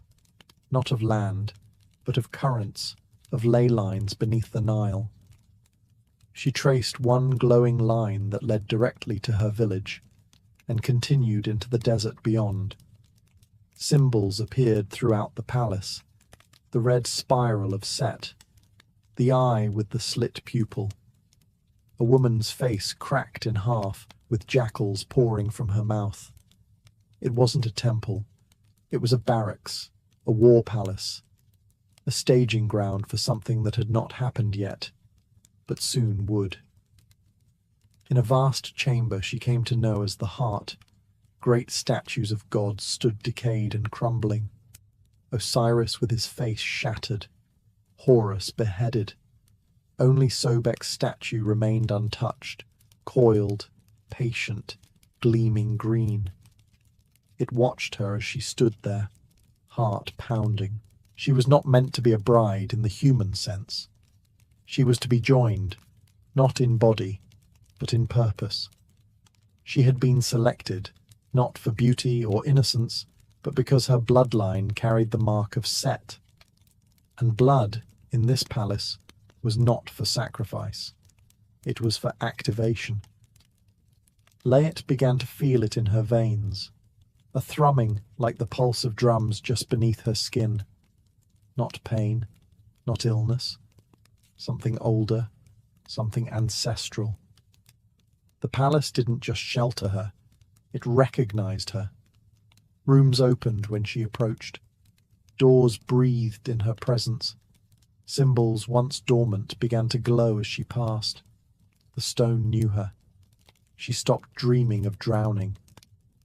not of land, but of currents, of ley lines beneath the Nile. She traced one glowing line that led directly to her village, and continued into the desert beyond. Symbols appeared throughout the palace, the red spiral of Set, the eye with the slit pupil, a woman's face cracked in half with jackals pouring from her mouth. It wasn't a temple, it was a barracks, a war palace, a staging ground for something that had not happened yet, but soon would. In a vast chamber she came to know as the Heart, great statues of gods stood decayed and crumbling. Osiris with his face shattered, Horus beheaded. Only Sobek's statue remained untouched, coiled, patient, gleaming green. It watched her as she stood there, heart pounding. She was not meant to be a bride in the human sense. She was to be joined, not in body, but in purpose. She had been selected, not for beauty or innocence, but because her bloodline carried the mark of Set. And blood, in this palace, was not for sacrifice. It was for activation. Layet began to feel it in her veins, a thrumming like the pulse of drums just beneath her skin. Not pain, not illness, something older, something ancestral. The palace didn't just shelter her, it recognized her. Rooms opened when she approached. Doors breathed in her presence. Symbols once dormant began to glow as she passed. The stone knew her. She stopped dreaming of drowning.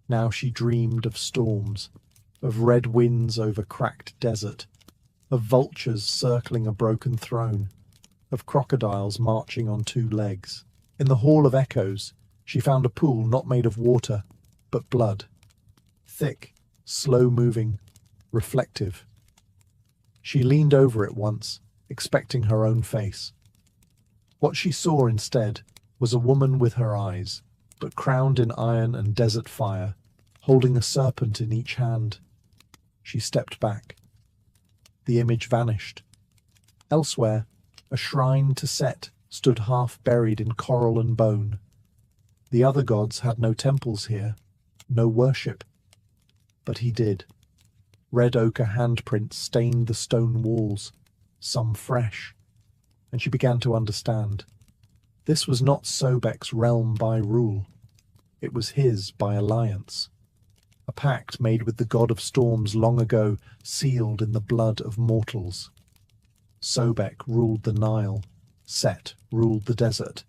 Now she dreamed of storms, of red winds over cracked desert, of vultures circling a broken throne, of crocodiles marching on two legs. In the Hall of Echoes, she found a pool not made of water, but blood. Thick, slow-moving, reflective. She leaned over it once, expecting her own face. What she saw instead was a woman with her eyes, but crowned in iron and desert fire, holding a serpent in each hand. She stepped back. The image vanished. Elsewhere, a shrine to Set stood half buried in coral and bone. The other gods had no temples here, no worship. But he did. Red ochre handprints stained the stone walls, some fresh, and she began to understand. This was not Sobek's realm by rule. It was his by alliance. A pact made with the god of storms long ago, sealed in the blood of mortals. Sobek ruled the Nile, Set ruled the desert.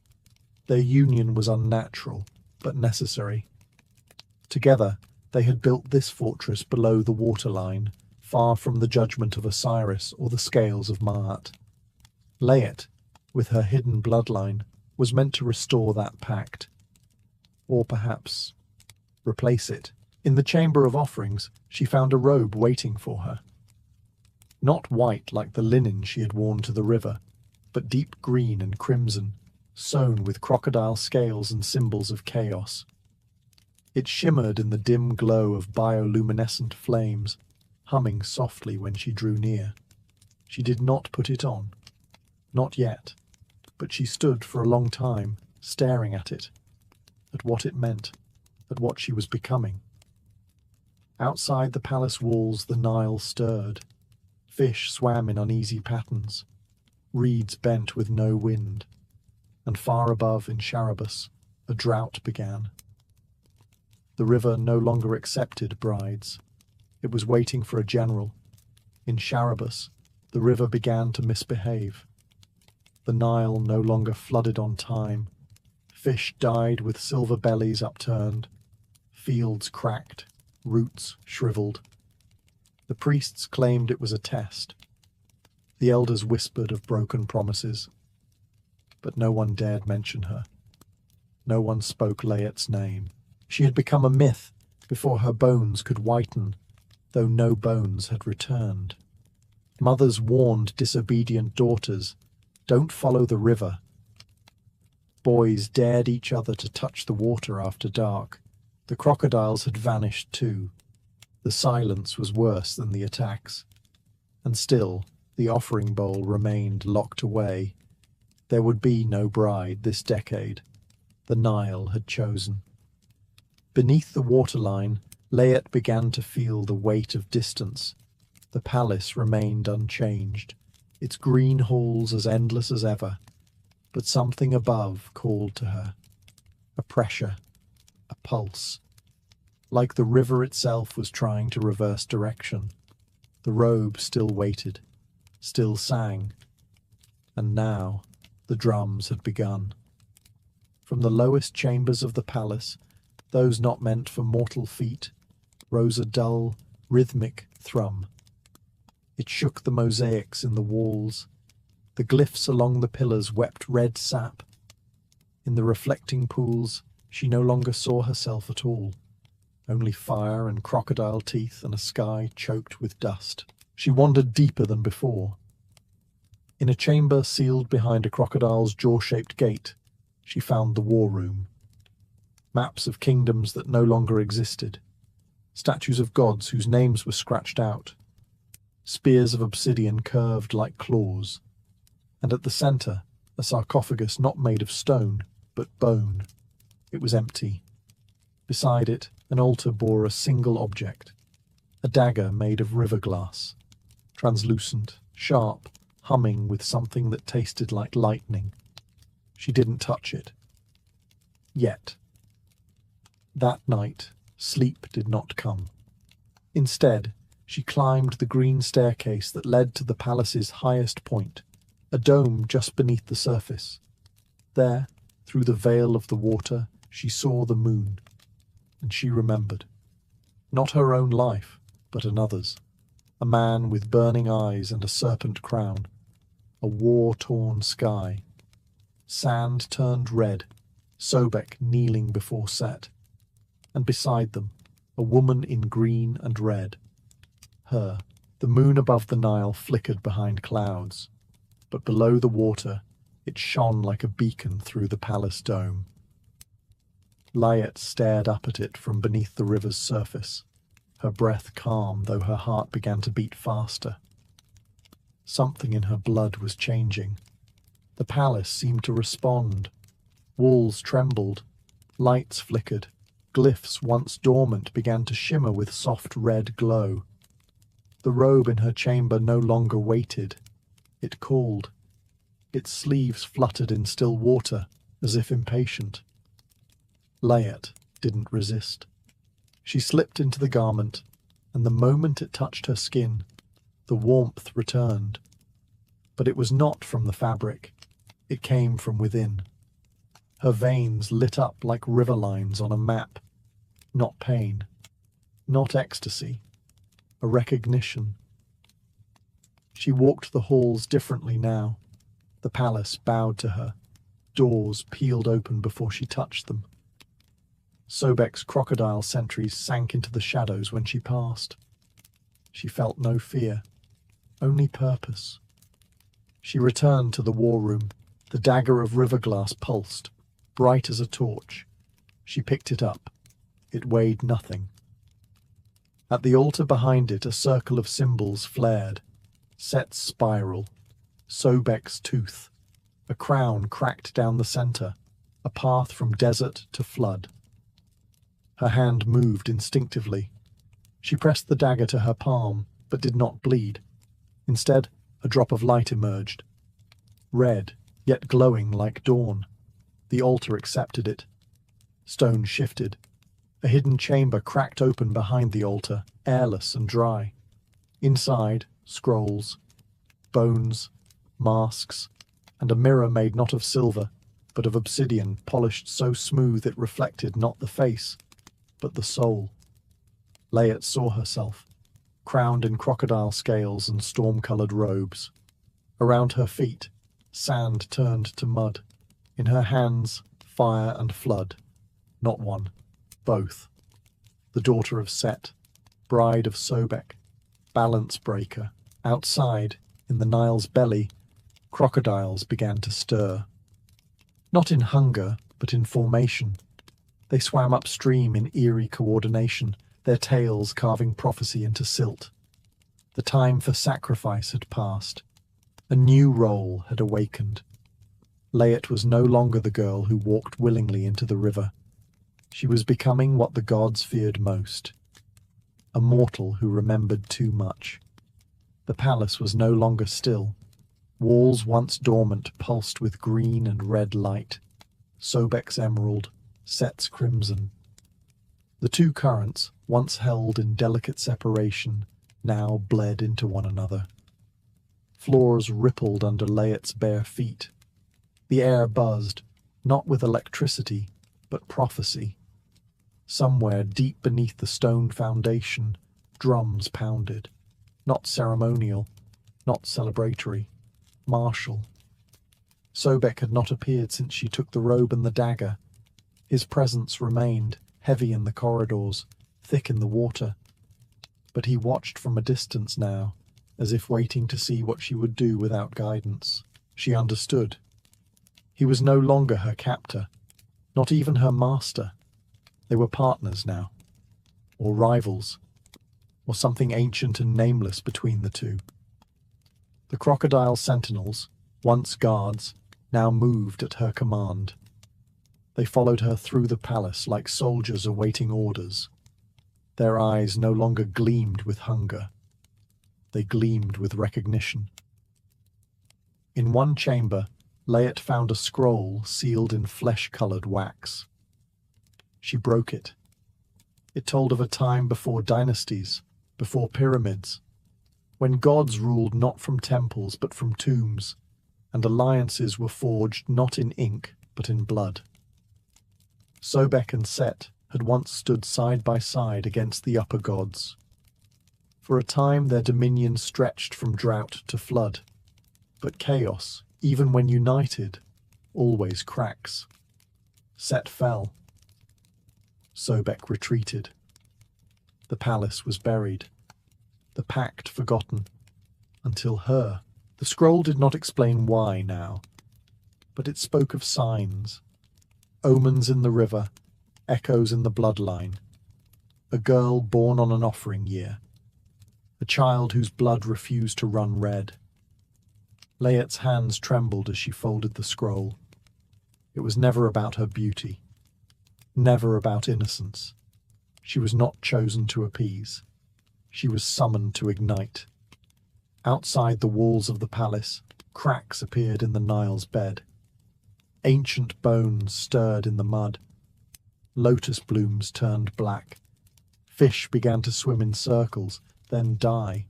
Their union was unnatural, but necessary. Together, they had built this fortress below the waterline, far from the judgment of Osiris or the scales of Maat. Layet, with her hidden bloodline, was meant to restore that pact. Or perhaps replace it. In the chamber of offerings, she found a robe waiting for her. Not white like the linen she had worn to the river, but deep green and crimson, sewn with crocodile scales and symbols of chaos. It shimmered in the dim glow of bioluminescent flames, humming softly when she drew near. She did not put it on. Not yet. But she stood for a long time, staring at it, at what it meant, at what she was becoming. Outside the palace walls the Nile stirred. Fish swam in uneasy patterns. Reeds bent with no wind. And far above in Sharabus, a drought began. The river no longer accepted brides. It was waiting for a general. In Sharabus, the river began to misbehave. The Nile no longer flooded on time. Fish died with silver bellies upturned. Fields cracked, roots shriveled. The priests claimed it was a test. The elders whispered of broken promises. But no one dared mention her. No one spoke Layet's name. She had become a myth before her bones could whiten, though no bones had returned. Mothers warned disobedient daughters, Don't follow the river. Boys dared each other to touch the water after dark. The crocodiles had vanished too. The silence was worse than the attacks. And still, the offering bowl remained locked away. There would be no bride this decade. The Nile had chosen. Beneath the waterline, Layat began to feel the weight of distance. The palace remained unchanged, its green halls as endless as ever. But something above called to her. A pressure, a pulse. Like the river itself was trying to reverse direction. The robe still waited, still sang. And now the drums had begun. From the lowest chambers of the palace, those not meant for mortal feet, rose a dull, rhythmic thrum. It shook the mosaics in the walls. The glyphs along the pillars wept red sap. In the reflecting pools, she no longer saw herself at all. Only fire and crocodile teeth and a sky choked with dust. She wandered deeper than before. In a chamber sealed behind a crocodile's jaw-shaped gate, she found the war room. Maps of kingdoms that no longer existed. Statues of gods whose names were scratched out. Spears of obsidian curved like claws. And at the center, a sarcophagus not made of stone, but bone. It was empty. Beside it, an altar bore a single object. A dagger made of river glass. Translucent, sharp, humming with something that tasted like lightning. She didn't touch it. Yet. That night, sleep did not come. Instead, she climbed the green staircase that led to the palace's highest point, a dome just beneath the surface. There, through the veil of the water, she saw the moon, and she remembered. Not her own life, but another's. A man with burning eyes and a serpent crown. A war-torn sky. Sand turned red, Sobek kneeling before Set. And beside them, a woman in green and red. Her. The moon above the Nile flickered behind clouds, but below the water, it shone like a beacon through the palace dome. Layat stared up at it from beneath the river's surface, her breath calm though her heart began to beat faster. Something in her blood was changing. The palace seemed to respond. Walls trembled, lights flickered, glyphs once dormant began to shimmer with soft red glow. The robe in her chamber no longer waited. It called. Its sleeves fluttered in still water, as if impatient. Layat didn't resist. She slipped into the garment, and the moment it touched her skin, the warmth returned. But it was not from the fabric. It came from within. Her veins lit up like river lines on a map. Not pain. Not ecstasy. A recognition. She walked the halls differently now. The palace bowed to her. Doors peeled open before she touched them. Sobek's crocodile sentries sank into the shadows when she passed. She felt no fear, only purpose. She returned to the war room. The dagger of river glass pulsed, bright as a torch. She picked it up. It weighed nothing. At the altar behind it, a circle of symbols flared. Set's spiral, Sobek's tooth, a crown cracked down the center, a path from desert to flood. Her hand moved instinctively. She pressed the dagger to her palm, but did not bleed. Instead, a drop of light emerged. Red, yet glowing like dawn. The altar accepted it. Stone shifted. A hidden chamber cracked open behind the altar, airless and dry. Inside, scrolls, bones, masks, and a mirror made not of silver, but of obsidian, polished so smooth it reflected not the face, but the soul. Layat saw herself, crowned in crocodile scales and storm-coloured robes. Around her feet, sand turned to mud. In her hands, fire and flood. Not one, both. The daughter of Set, bride of Sobek, balance breaker. Outside, in the Nile's belly, Crocodiles began to stir. Not in hunger, but in formation. They swam upstream in eerie coordination, their tails carving prophecy into silt. The time for sacrifice had passed. A new role had awakened. Layet was no longer the girl who walked willingly into the river. She was becoming what the gods feared most. A mortal who remembered too much. The palace was no longer still. Walls once dormant pulsed with green and red light. Sobek's emerald, Set's crimson. The two currents, once held in delicate separation, now bled into one another. Floors rippled under Layet's bare feet. The air buzzed, not with electricity, but prophecy. Somewhere deep beneath the stone foundation, drums pounded. Not ceremonial, not celebratory, martial. Sobek had not appeared since she took the robe and the dagger. His presence remained, heavy in the corridors, thick in the water. But he watched from a distance now, as if waiting to see what she would do without guidance. She understood. He was no longer her captor, not even her master. They were partners now, or rivals, or something ancient and nameless between the two. The crocodile sentinels, once guards, now moved at her command. They followed her through the palace like soldiers awaiting orders. Their eyes no longer gleamed with hunger. They gleamed with recognition. In one chamber, Layet found a scroll sealed in flesh-colored wax. She broke it. It told of a time before dynasties, before pyramids, when gods ruled not from temples but from tombs, and alliances were forged not in ink but in blood. Sobek and Set had once stood side by side against the upper gods. For a time their dominion stretched from drought to flood, but chaos, even when united, always cracks. Set fell. Sobek retreated. The palace was buried, the pact forgotten, until her. The scroll did not explain why now, but it spoke of signs, omens in the river, echoes in the bloodline, a girl born on an offering year, a child whose blood refused to run red. Layet's hands trembled as she folded the scroll. It was never about her beauty, never about innocence. She was not chosen to appease. She was summoned to ignite. Outside the walls of the palace, cracks appeared in the Nile's bed. Ancient bones stirred in the mud. Lotus blooms turned black. Fish began to swim in circles, then die.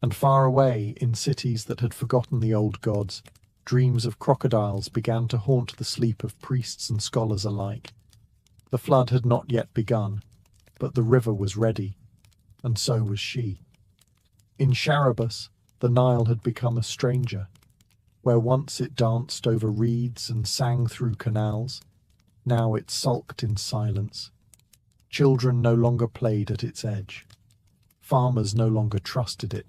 And far away, in cities that had forgotten the old gods, dreams of crocodiles began to haunt the sleep of priests and scholars alike. The flood had not yet begun, but the river was ready, and so was she. In Sharabus, the Nile had become a stranger. Where once it danced over reeds and sang through canals, now it sulked in silence. Children no longer played at its edge. Farmers no longer trusted it.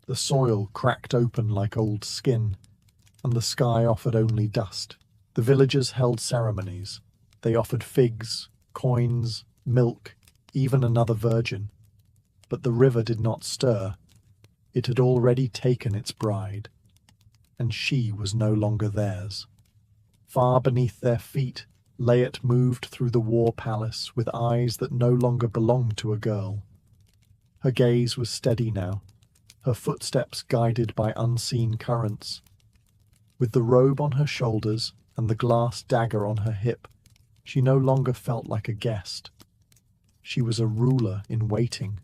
The soil cracked open like old skin, and the sky offered only dust. The villagers held ceremonies. They offered figs, coins, milk, even another virgin. But the river did not stir. It had already taken its bride, and she was no longer theirs. Far beneath their feet, Layet moved through the war palace with eyes that no longer belonged to a girl. Her gaze was steady now, her footsteps guided by unseen currents. With the robe on her shoulders and the glass dagger on her hip, she no longer felt like a guest. She was a ruler in waiting.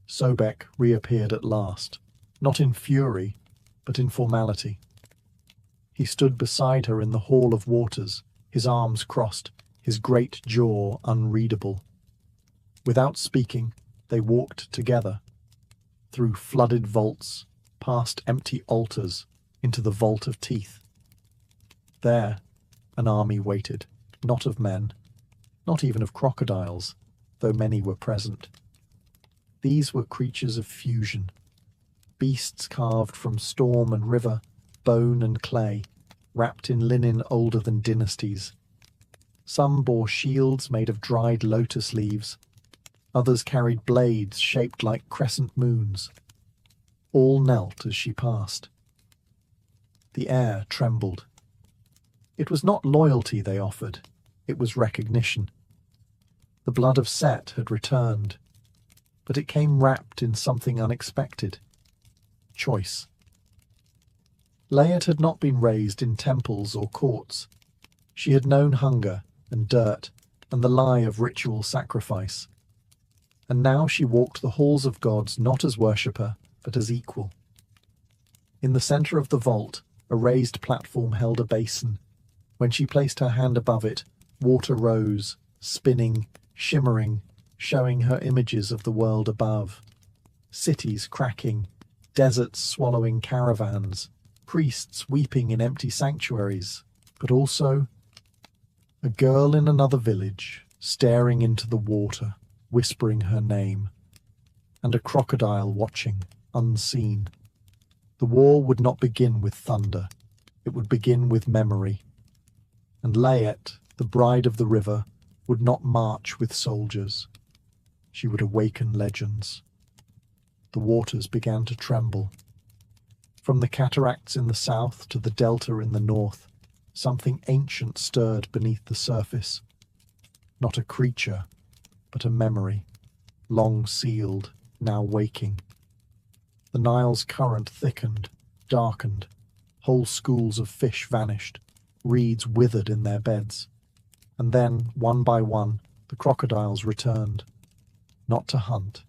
Sobek reappeared at last, not in fury, but in formality. He stood beside her in the Hall of Waters, his arms crossed, his great jaw unreadable. Without speaking, they walked together, through flooded vaults, past empty altars, into the vault of teeth. There, an army waited, not of men, not even of crocodiles, though many were present. These were creatures of fusion, beasts carved from storm and river, bone and clay, wrapped in linen older than dynasties. Some bore shields made of dried lotus leaves. Others carried blades shaped like crescent moons. All knelt as she passed. The air trembled. It was not loyalty they offered, it was recognition. The blood of Set had returned, but it came wrapped in something unexpected. Choice. Layat had not been raised in temples or courts. She had known hunger and dirt and the lie of ritual sacrifice. And now she walked the halls of gods not as worshipper, but as equal. In the center of the vault, a raised platform held a basin. When she placed her hand above it, water rose, spinning, shimmering, showing her images of the world above. Cities cracking, deserts swallowing caravans, priests weeping in empty sanctuaries, but also a girl in another village, staring into the water, whispering her name, and a crocodile watching, unseen. The war would not begin with thunder, it would begin with memory. And Layet, the bride of the river, would not march with soldiers. She would awaken legends. The waters began to tremble. From the cataracts in the south to the delta in the north, something ancient stirred beneath the surface. Not a creature, but a memory, long sealed, now waking. The Nile's current thickened, darkened. Whole schools of fish vanished, reeds withered in their beds. And then, one by one, the crocodiles returned, not to hunt,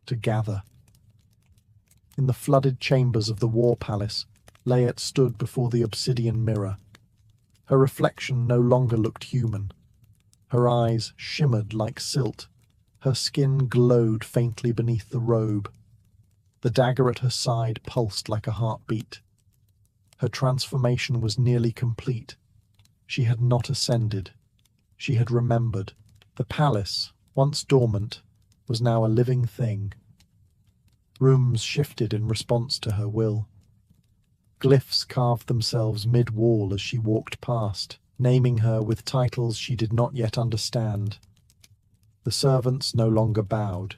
to gather. In the flooded chambers of the war palace, Layet stood before the obsidian mirror. Her reflection no longer looked human. Her eyes shimmered like silt. Her skin glowed faintly beneath the robe. The dagger at her side pulsed like a heartbeat. Her transformation was nearly complete. She had not ascended. She had remembered. The palace, once dormant, was now a living thing. Rooms shifted in response to her will. Glyphs carved themselves mid-wall as she walked past, naming her with titles she did not yet understand. The servants no longer bowed.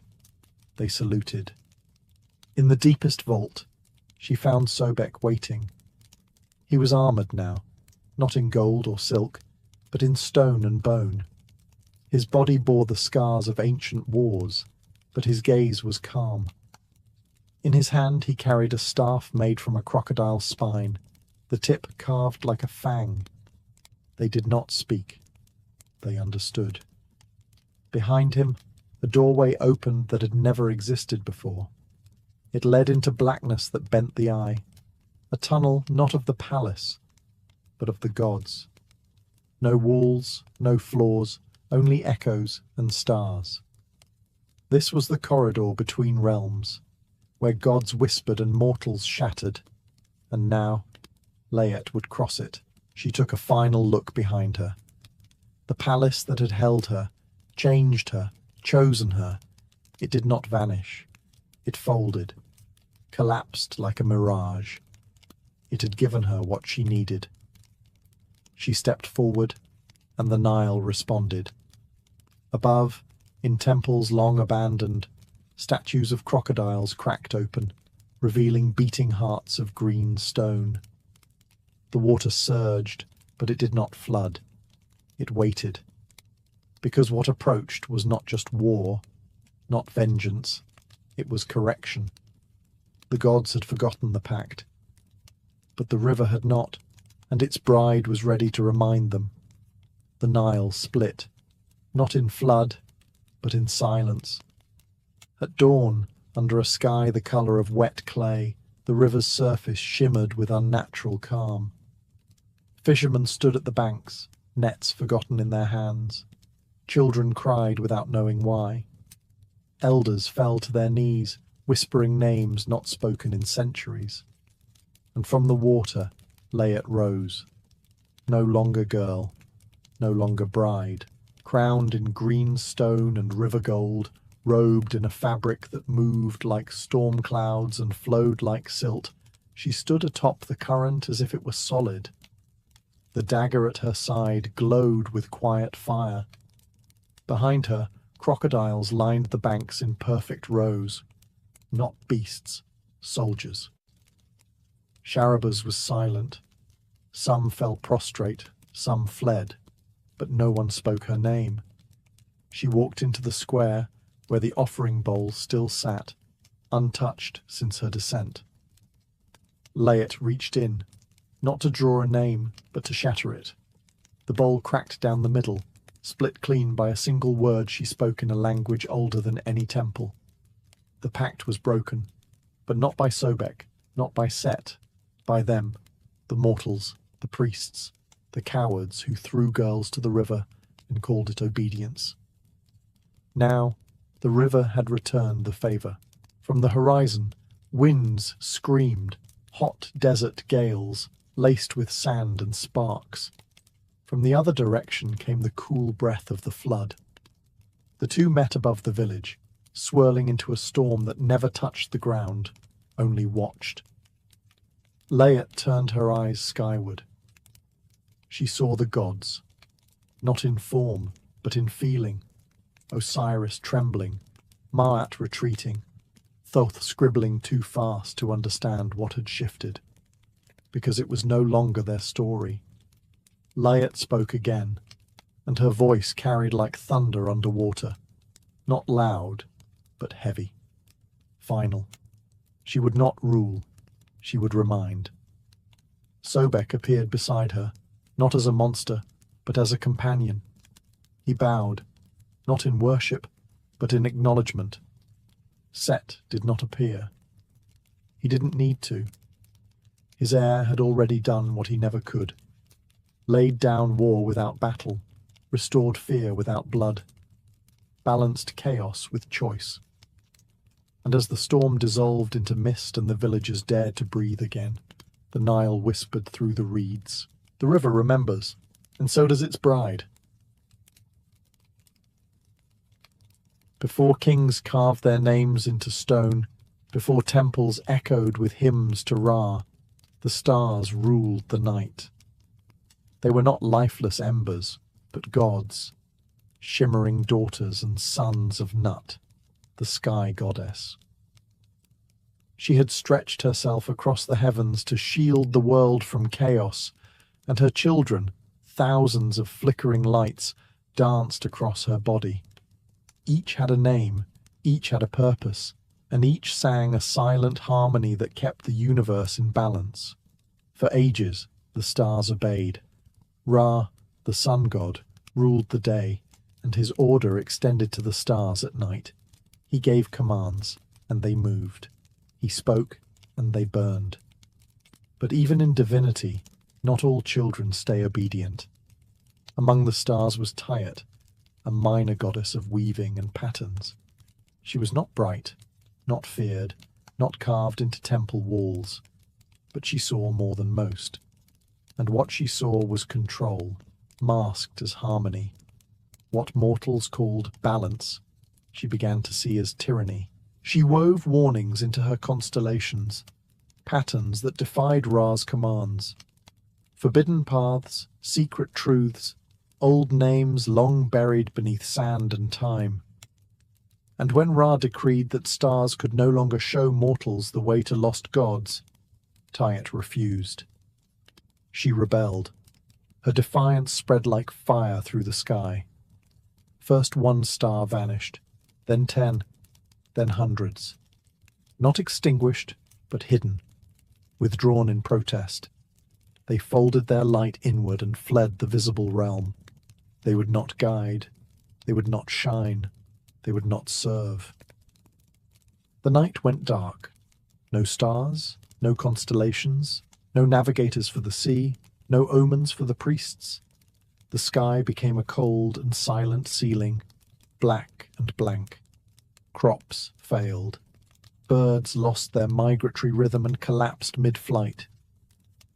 They saluted. In the deepest vault, she found Sobek waiting. He was armoured now, not in gold or silk, but in stone and bone. His body bore the scars of ancient wars, but his gaze was calm. In his hand he carried a staff made from a crocodile's spine, the tip carved like a fang. They did not speak. They understood. Behind him, a doorway opened that had never existed before. It led into blackness that bent the eye, a tunnel not of the palace, but of the gods. No walls, no floors, only echoes and stars. This was the corridor between realms, where gods whispered and mortals shattered, and now Layet would cross it. She took a final look behind her. The palace that had held her, changed her, chosen her, it did not vanish. It folded, collapsed like a mirage. It had given her what she needed. She stepped forward, and the Nile responded. Above, in temples long abandoned, statues of crocodiles cracked open, revealing beating hearts of green stone. The water surged, but it did not flood. It waited. Because what approached was not just war, not vengeance, it was correction. The gods had forgotten the pact. But the river had not, and its bride was ready to remind them. The Nile split, not in flood, but in silence. At dawn, under a sky the colour of wet clay, the river's surface shimmered with unnatural calm. Fishermen stood at the banks, nets forgotten in their hands. Children cried without knowing why. Elders fell to their knees, whispering names not spoken in centuries. And from the water, Layet rose. No longer girl, no longer bride, crowned in green stone and river gold, robed in a fabric that moved like storm clouds and flowed like silt, She stood atop the current as if it were solid. The dagger at her side glowed with quiet fire. Behind her, crocodiles lined the banks in perfect rows. Not beasts, soldiers. Sharabaz was silent. Some fell prostrate, some fled, but no one spoke her name. She walked into the square, where the offering bowl still sat, untouched since her descent. Layet reached in, not to draw a name, but to shatter it. The bowl cracked down the middle, split clean by a single word she spoke in a language older than any temple. The pact was broken, but not by Sobek, not by Set, by them, the mortals, the priests, the cowards who threw girls to the river and called it obedience. Now, the river had returned the favor. From the horizon, winds screamed, hot desert gales, laced with sand and sparks. From the other direction came the cool breath of the flood. The two met above the village, swirling into a storm that never touched the ground, only watched. Layet turned her eyes skyward. She saw the gods, not in form, but in feeling. Osiris trembling, Ma'at retreating, Thoth scribbling too fast to understand what had shifted, because it was no longer their story. Layet spoke again, and her voice carried like thunder underwater, not loud, but heavy, final. She would not rule, she would remind. Sobek appeared beside her, not as a monster, but as a companion. He bowed, not in worship, but in acknowledgement. Set did not appear. He didn't need to. His heir had already done what he never could. Laid down war without battle, restored fear without blood, balanced chaos with choice. And as the storm dissolved into mist and the villagers dared to breathe again, the Nile whispered through the reeds, "The river remembers, and so does its bride." Before kings carved their names into stone, before temples echoed with hymns to Ra, the stars ruled the night. They were not lifeless embers, but gods, shimmering daughters and sons of Nut, the sky goddess. She had stretched herself across the heavens to shield the world from chaos, and her children, thousands of flickering lights, danced across her body. Each had a name, each had a purpose, and each sang a silent harmony that kept the universe in balance. For ages, the stars obeyed. Ra, the sun god, ruled the day, and his order extended to the stars at night. He gave commands, and they moved. He spoke, and they burned. But even in divinity, not all children stay obedient. Among the stars was Tyet, a minor goddess of weaving and patterns. She was not bright, not feared, not carved into temple walls, but she saw more than most. And what she saw was control, masked as harmony. What mortals called balance, she began to see as tyranny. She wove warnings into her constellations, patterns that defied Ra's commands. Forbidden paths, secret truths, old names long buried beneath sand and time. And when Ra decreed that stars could no longer show mortals the way to lost gods, Tyet refused. She rebelled. Her defiance spread like fire through the sky. First one star vanished, then 10, then hundreds. Not extinguished, but hidden, withdrawn in protest. They folded their light inward and fled the visible realm. They would not guide, they would not shine, they would not serve. The night went dark. No stars, no constellations, no navigators for the sea, no omens for the priests. The sky became a cold and silent ceiling, black and blank. Crops failed. Birds lost their migratory rhythm and collapsed mid-flight.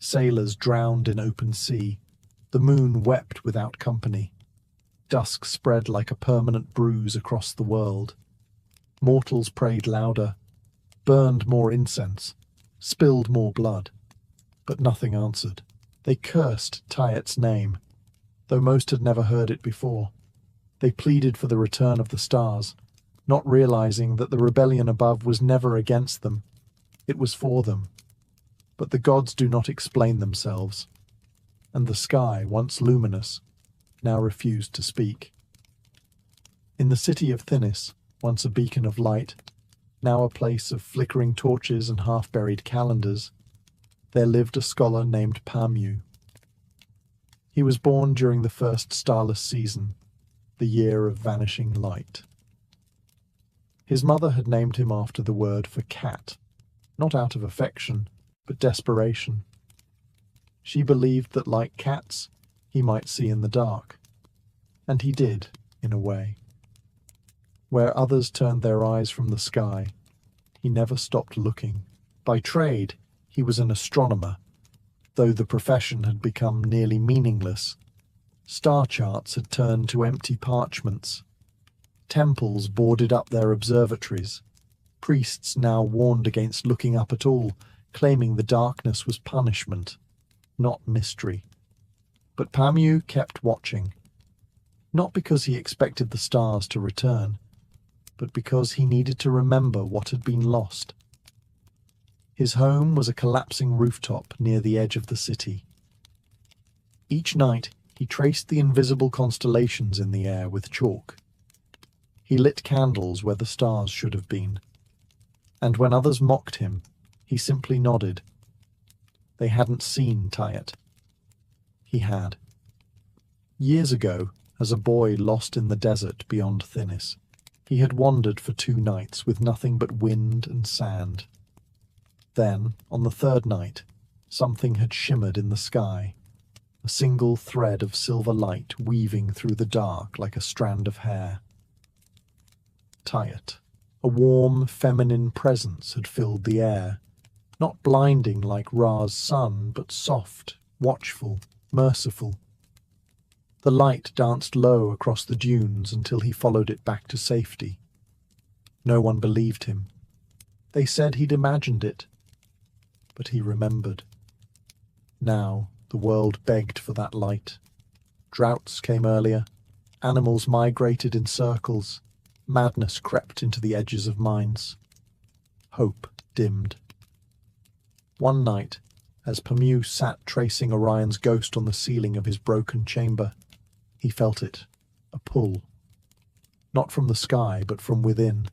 Sailors drowned in open sea. The moon wept without company. Dusk spread like a permanent bruise across the world. Mortals prayed louder, burned more incense, spilled more blood, but nothing answered. They cursed Tyet's name, though most had never heard it before. They pleaded for the return of the stars, not realizing that the rebellion above was never against them. It was for them. But the gods do not explain themselves, and the sky, once luminous, now refused to speak. In the city of Thinis, once a beacon of light, now a place of flickering torches and half-buried calendars, there lived a scholar named Pamu. He was born during the first starless season, the year of vanishing light. His mother had named him after the word for cat, not out of affection, but desperation. She believed that, like cats, he might see in the dark. And he did, in a way. Where others turned their eyes from the sky, he never stopped looking. By trade, he was an astronomer, though the profession had become nearly meaningless. Star charts had turned to empty parchments. Temples boarded up their observatories. Priests now warned against looking up at all, claiming the darkness was punishment, not mystery. But Pamu kept watching, not because he expected the stars to return, but because he needed to remember what had been lost. His home was a collapsing rooftop near the edge of the city. Each night he traced the invisible constellations in the air with chalk. He lit candles where the stars should have been, and when others mocked him, he simply nodded. They hadn't seen Tyet. He had. Years ago, as a boy lost in the desert beyond Thinis, he had wandered for 2 nights with nothing but wind and sand. Then, on the 3rd night, something had shimmered in the sky, a single thread of silver light weaving through the dark like a strand of hair. Tyet. A warm, feminine presence had filled the air, not blinding like Ra's sun, but soft, watchful, merciful. The light danced low across the dunes until he followed it back to safety. No one believed him. They said he'd imagined it, but he remembered. Now the world begged for that light. Droughts came earlier, animals migrated in circles, madness crept into the edges of minds. Hope dimmed. One night, as Pamu sat tracing Orion's ghost on the ceiling of his broken chamber, he felt it, a pull. Not from the sky, but from within.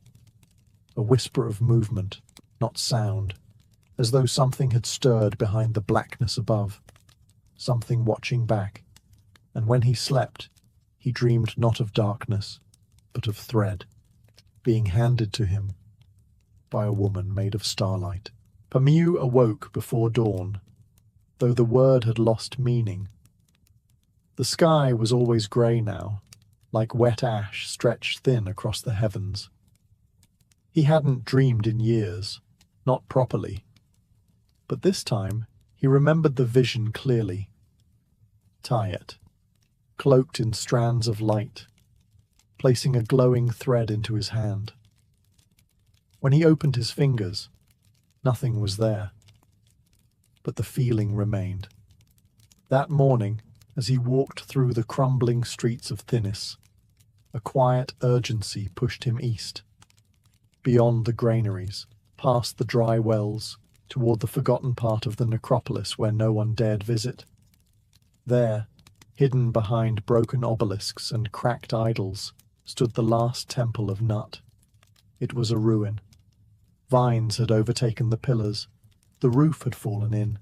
A whisper of movement, not sound, as though something had stirred behind the blackness above, something watching back, and when he slept, he dreamed not of darkness, but of thread, being handed to him by a woman made of starlight. Pamu awoke before dawn, though the word had lost meaning. The sky was always grey now, like wet ash stretched thin across the heavens. He hadn't dreamed in years, not properly. But this time he remembered the vision clearly. Tyet, cloaked in strands of light, placing a glowing thread into his hand. When he opened his fingers, nothing was there. But the feeling remained. That morning, as he walked through the crumbling streets of Thinis, a quiet urgency pushed him east, beyond the granaries, past the dry wells, toward the forgotten part of the necropolis where no one dared visit. There, hidden behind broken obelisks and cracked idols, stood the last temple of Nut. It was a ruin. Vines had overtaken the pillars. The roof had fallen in.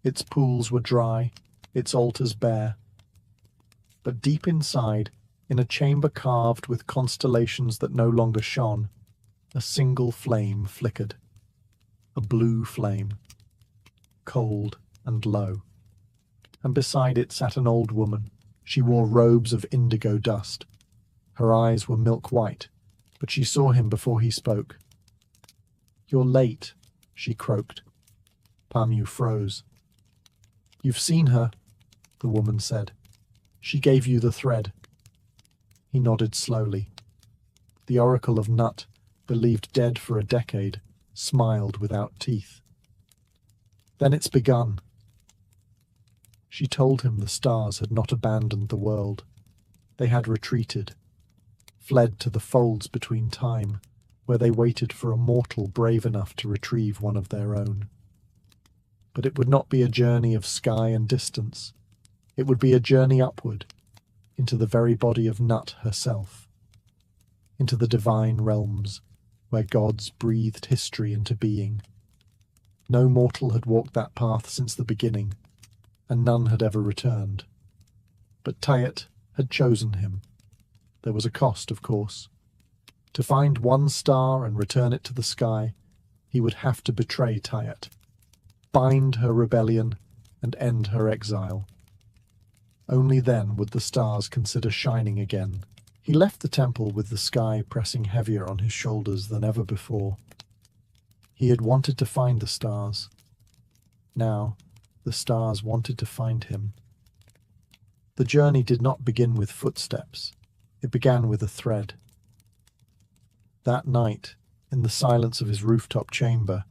Its pools were dry, its altars bare. But deep inside, in a chamber carved with constellations that no longer shone, a single flame flickered. A blue flame, cold and low. And beside it sat an old woman. She wore robes of indigo dust. Her eyes were milk white, but she saw him before he spoke. "You're late," she croaked. Pamu froze. "You've seen her," the woman said. "She gave you the thread." He nodded slowly. The Oracle of Nut, believed dead for a decade, smiled without teeth. Then it's begun. She told him the stars had not abandoned the world. They had retreated, fled to the folds between time, where they waited for a mortal brave enough to retrieve one of their own. But it would not be a journey of sky and distance. It would be a journey upward, into the very body of Nut herself, into the divine realms, where gods breathed history into being. No mortal had walked that path since the beginning, and none had ever returned. But Tayet had chosen him. There was a cost, of course. To find one star and return it to the sky, he would have to betray Tayet, bind her rebellion, and end her exile. Only then would the stars consider shining again. He left the temple with the sky pressing heavier on his shoulders than ever before. He had wanted to find the stars. Now, the stars wanted to find him. The journey did not begin with footsteps. It began with a thread. That night, in the silence of his rooftop chamber,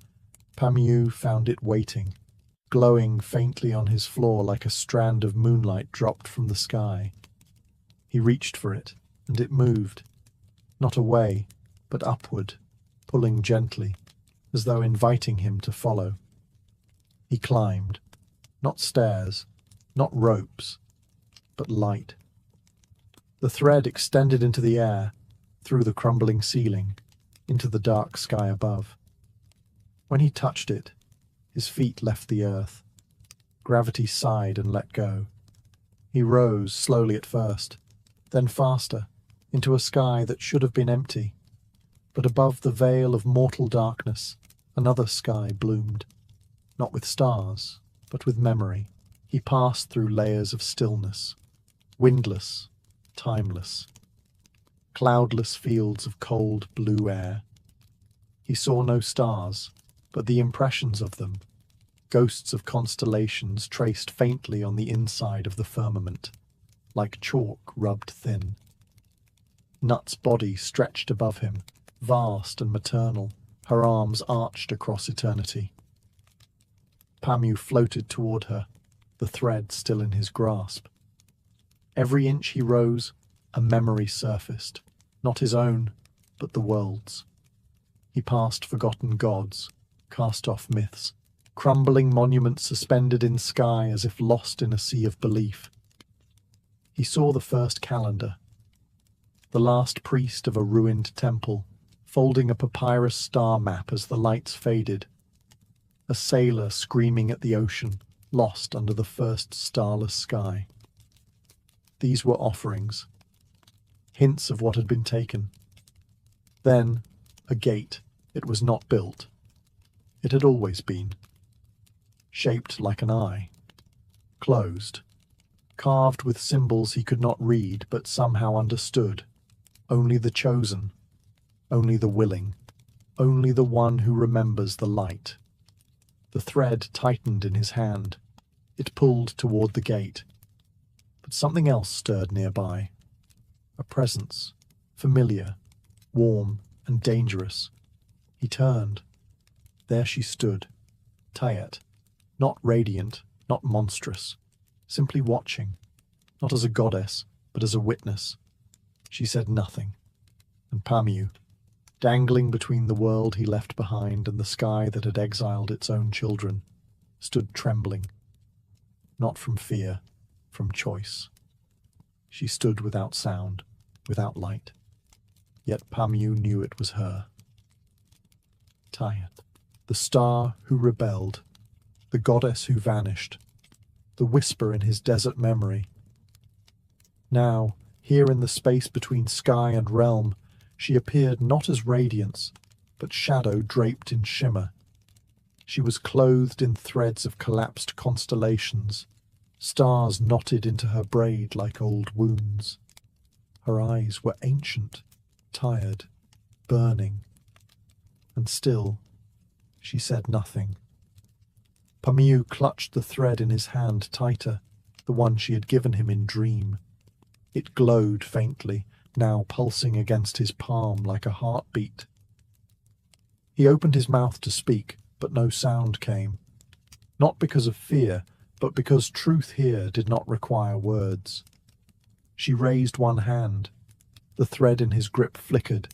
Pamiu found it waiting, glowing faintly on his floor like a strand of moonlight dropped from the sky. He reached for it, and it moved, not away, but upward, pulling gently, as though inviting him to follow. He climbed, not stairs, not ropes, but light. The thread extended into the air, through the crumbling ceiling, into the dark sky above. When he touched it, his feet left the earth. Gravity sighed and let go. He rose slowly at first, then faster, into a sky that should have been empty. But above the veil of mortal darkness, another sky bloomed, not with stars, but with memory. He passed through layers of stillness, windless, timeless, cloudless fields of cold blue air. He saw no stars, but the impressions of them, ghosts of constellations traced faintly on the inside of the firmament, like chalk rubbed thin. Nut's body stretched above him, vast and maternal, her arms arched across eternity. Pamiu floated toward her, the thread still in his grasp. Every inch he rose, a memory surfaced, not his own, but the world's. He passed forgotten gods, cast-off myths, crumbling monuments suspended in sky as if lost in a sea of belief. He saw the first calendar, the last priest of a ruined temple, folding a papyrus star map as the lights faded, a sailor screaming at the ocean, lost under the first starless sky. These were offerings, hints of what had been taken. Then, a gate. It was not built. It had always been. Shaped like an eye. Closed. Carved with symbols he could not read, but somehow understood. Only the chosen. Only the willing. Only the one who remembers the light. The thread tightened in his hand. It pulled toward the gate. But something else stirred nearby. A presence, familiar, warm, and dangerous. He turned. There she stood, Tayet, not radiant, not monstrous, simply watching, not as a goddess, but as a witness. She said nothing, and Pamiu, dangling between the world he left behind and the sky that had exiled its own children, stood trembling, not from fear, from choice. She stood without sound, without light, yet Pamiu knew it was her. Tayet, the star who rebelled, the goddess who vanished, the whisper in his desert memory. Now, here in the space between sky and realm, she appeared not as radiance, but shadow draped in shimmer. She was clothed in threads of collapsed constellations, stars knotted into her braid like old wounds. Her eyes were ancient, tired, burning. And still, she said nothing. Pamiu clutched the thread in his hand tighter, the one she had given him in dream. It glowed faintly, now pulsing against his palm like a heartbeat. He opened his mouth to speak, but no sound came. not because of fear, but because truth here did not require words. She raised one hand. The thread in his grip flickered.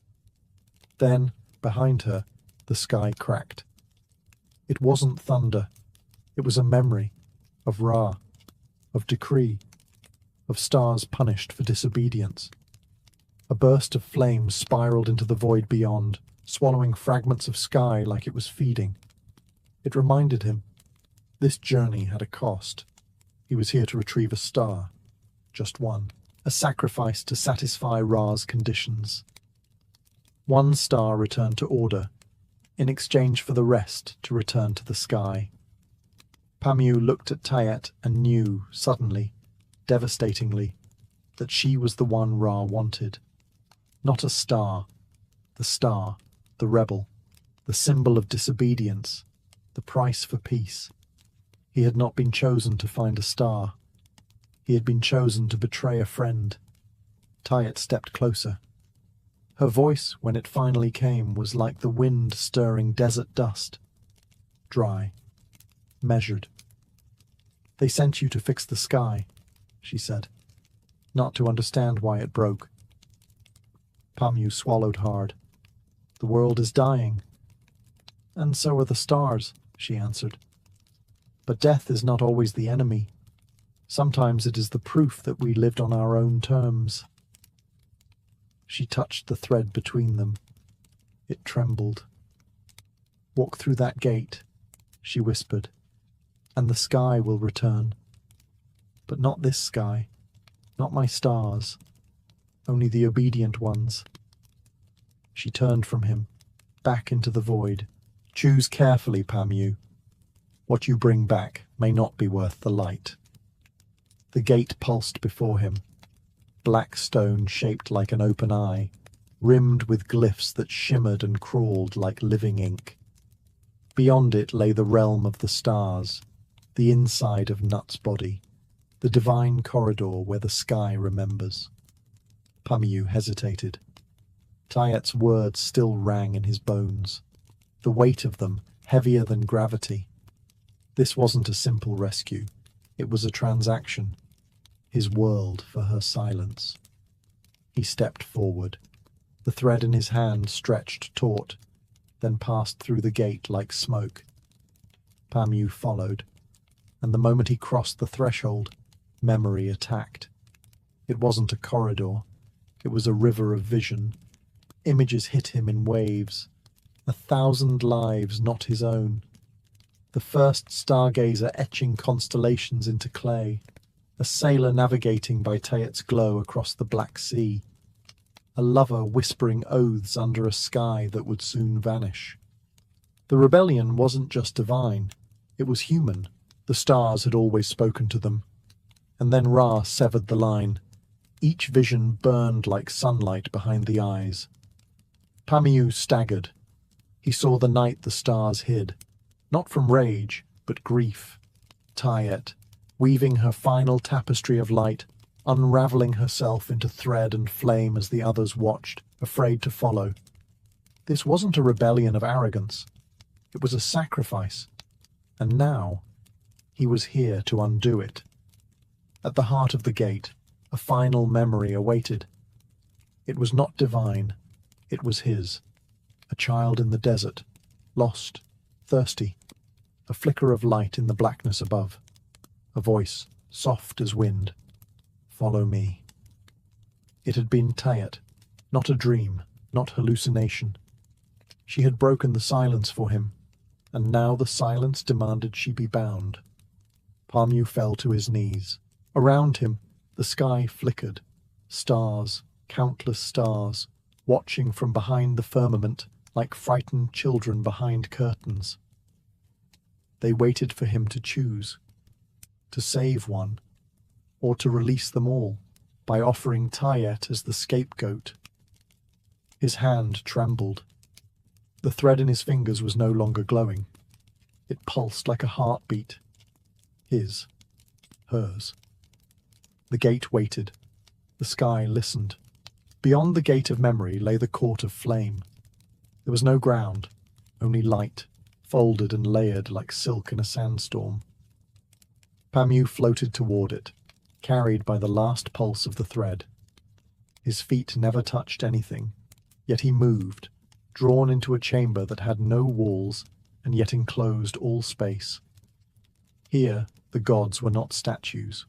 Then, behind her, the sky cracked. It wasn't thunder. It was a memory of Ra, of decree, of stars punished for disobedience. A burst of flame spiraled into the void beyond, swallowing fragments of sky like it was feeding. It reminded him, this journey had a cost. He was here to retrieve a star, just one, a sacrifice to satisfy Ra's conditions. One star returned to order, in exchange for the rest to return to the sky. Pamu looked at Tayet and knew, suddenly, devastatingly, that she was the one Ra wanted. Not a star, the rebel, the symbol of disobedience, the price for peace. He had not been chosen to find a star. He had been chosen to betray a friend. Tayet stepped closer. Her voice, when it finally came, was like the wind stirring desert dust. Dry, measured. They sent you to fix the sky, she said, not to understand why it broke. Pamu swallowed hard. The world is dying. And so are the stars, she answered. But death is not always the enemy. Sometimes it is the proof that we lived on our own terms. She touched the thread between them. It trembled. Walk through that gate, she whispered, and the sky will return. But not this sky, not my stars, only the obedient ones. She turned from him, back into the void. Choose carefully, Pamu. What you bring back may not be worth the light. The gate pulsed before him, black stone shaped like an open eye, rimmed with glyphs that shimmered and crawled like living ink. Beyond it lay the realm of the stars, the inside of Nut's body, the divine corridor where the sky remembers. Pamu hesitated. Tayet's words still rang in his bones, the weight of them heavier than gravity. This wasn't a simple rescue. It was a transaction. His world for her silence. He stepped forward. The thread in his hand stretched taut, then passed through the gate like smoke. Pamu followed, and the moment he crossed the threshold, memory attacked. It wasn't a corridor. It was a river of vision. Images hit him in waves. 1,000 lives not his own. The first stargazer etching constellations into clay. A sailor navigating by Tayet's glow across the Black Sea. A lover whispering oaths under a sky that would soon vanish. The rebellion wasn't just divine. It was human. The stars had always spoken to them. And then Ra severed the line. Each vision burned like sunlight behind the eyes. Pamu staggered. He saw the night the stars hid. Not from rage, but grief. Tayet, weaving her final tapestry of light, unraveling herself into thread and flame as the others watched, afraid to follow. This wasn't a rebellion of arrogance. It was a sacrifice. And now, he was here to undo it. At the heart of the gate, a final memory awaited. It was not divine. It was his. A child in the desert, lost, thirsty. A flicker of light in the blackness above. A voice, soft as wind. Follow me. It had been Tayet, not a dream, not hallucination. She had broken the silence for him, and now the silence demanded she be bound. Pamu fell to his knees. Around him, the sky flickered. Stars, countless stars, watching from behind the firmament like frightened children behind curtains. They waited for him to choose, to save one, or to release them all by offering Tayet as the scapegoat. His hand trembled. The thread in his fingers was no longer glowing. It pulsed like a heartbeat. His, hers. The gate waited. The sky listened. Beyond the gate of memory lay the court of flame. There was no ground, only light, folded and layered like silk in a sandstorm. Pamu floated toward it, carried by the last pulse of the thread. His feet never touched anything, yet he moved, drawn into a chamber that had no walls and yet enclosed all space. Here, the gods were not statues.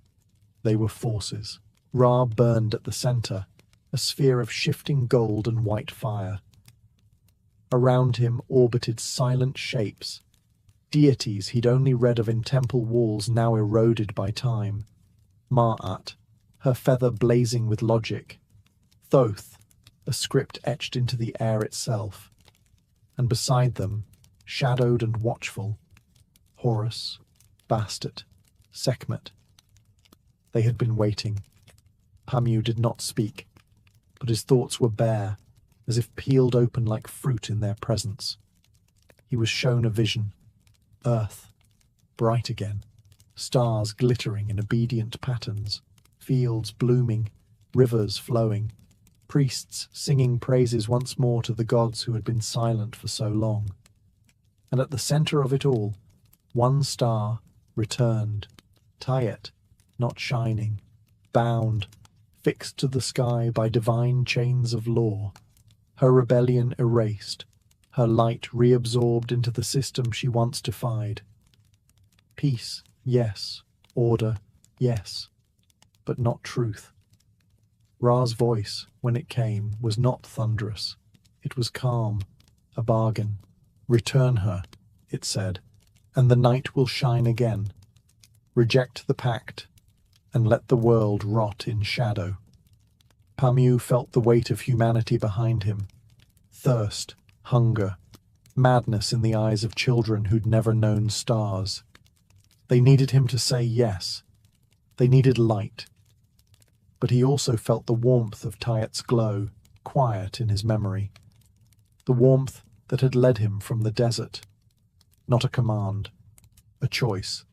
They were forces. Ra burned at the center, a sphere of shifting gold and white fire. Around him orbited silent shapes, deities he'd only read of in temple walls now eroded by time. Ma'at, her feather blazing with logic. Thoth, a script etched into the air itself. And beside them, shadowed and watchful, Horus, Bastet, Sekhmet. They had been waiting. Pamu did not speak, but his thoughts were bare, as if peeled open like fruit in their presence. He was shown a vision. Earth, bright again, stars glittering in obedient patterns, fields blooming, rivers flowing, priests singing praises once more to the gods who had been silent for so long. And at the center of it all, one star returned, Tayet, not shining, bound, fixed to the sky by divine chains of law, her rebellion erased, her light reabsorbed into the system she once defied. Peace, yes. Order, yes. But not truth. Ra's voice, when it came, was not thunderous. It was calm, a bargain. Return her, it said, and the night will shine again. Reject the pact, and let the world rot in shadow. Pamu felt the weight of humanity behind him. Thirst, hunger, madness in the eyes of children who'd never known stars. They needed him to say yes. They needed light. But he also felt the warmth of Tayet's glow, quiet in his memory. The warmth that had led him from the desert. Not a command, a choice.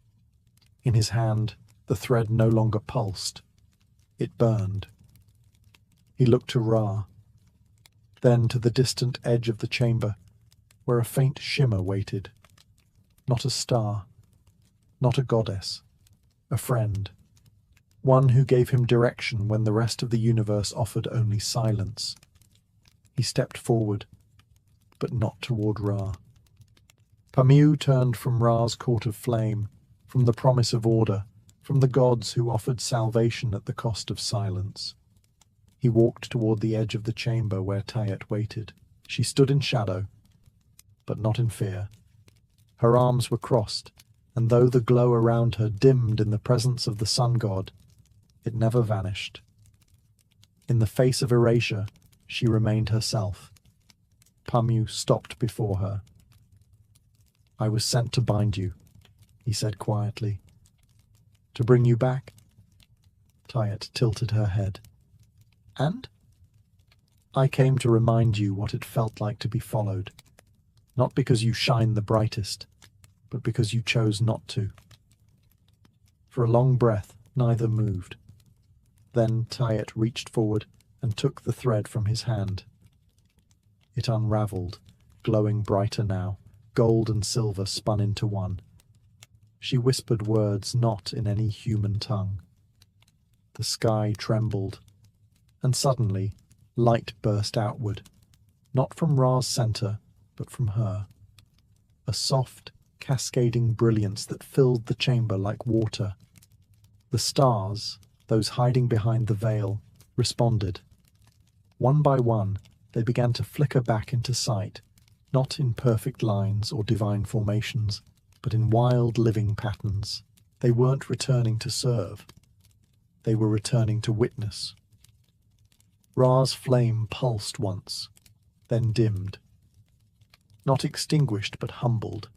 In his hand, the thread no longer pulsed. It burned. He looked to Ra, then to the distant edge of the chamber, where a faint shimmer waited. Not a star, not a goddess, a friend. One who gave him direction when the rest of the universe offered only silence. He stepped forward, but not toward Ra. Pamu turned from Ra's court of flame, from the promise of order, from the gods who offered salvation at the cost of silence. He walked toward the edge of the chamber where Tayet waited. She stood in shadow, but not in fear. Her arms were crossed, and though the glow around her dimmed in the presence of the sun god, it never vanished. In the face of erasure, she remained herself. Pamu stopped before her. "I was sent to bind you," he said quietly. "To bring you back?" Tayet tilted her head. "And?" "I came to remind you what it felt like to be followed. Not because you shine the brightest, but because you chose not to." For a long breath, neither moved. Then Tayet reached forward and took the thread from his hand. It unraveled, glowing brighter now, gold and silver spun into one. She whispered words not in any human tongue. The sky trembled, and suddenly light burst outward, not from Ra's center, but from her. A soft, cascading brilliance that filled the chamber like water. The stars, those hiding behind the veil, responded. One by one, they began to flicker back into sight, not in perfect lines or divine formations, but in wild living patterns. They weren't returning to serve. They were returning to witness. Ra's flame pulsed once, then dimmed. Not extinguished, but humbled.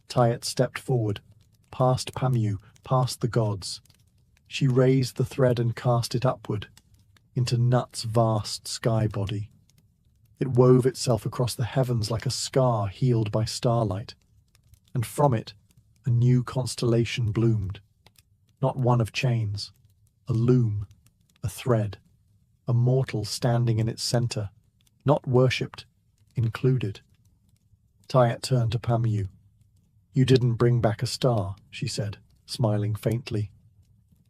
Tayet stepped forward, past Pamu, past the gods. She raised the thread and cast it upward, into Nut's vast sky body. It wove itself across the heavens like a scar healed by starlight, and from it a new constellation bloomed. Not one of chains, a loom, a thread, a mortal standing in its center, not worshipped, included. Tayet turned to Pamu. "You didn't bring back a star," she said, smiling faintly.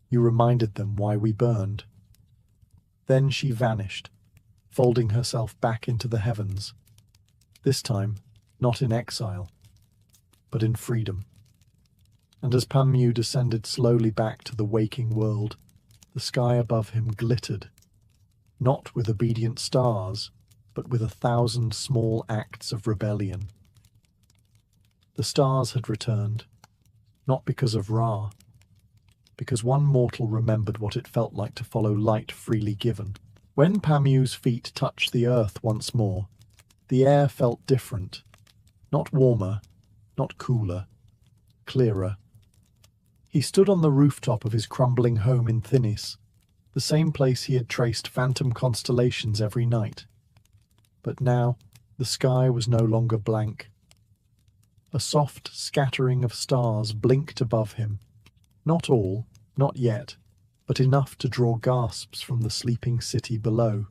"You reminded them why we burned." Then she vanished, folding herself back into the heavens. This time, not in exile, but in freedom. And as Pamu descended slowly back to the waking world, the sky above him glittered, not with obedient stars, but with 1,000 small acts of rebellion. The stars had returned, not because of Ra, because one mortal remembered what it felt like to follow light freely given. When Pamu's feet touched the earth once more, the air felt different, not warmer, not cooler, clearer. He stood on the rooftop of his crumbling home in Thinis, the same place he had traced phantom constellations every night. But now the sky was no longer blank. A soft scattering of stars blinked above him. Not all, not yet, but enough to draw gasps from the sleeping city below.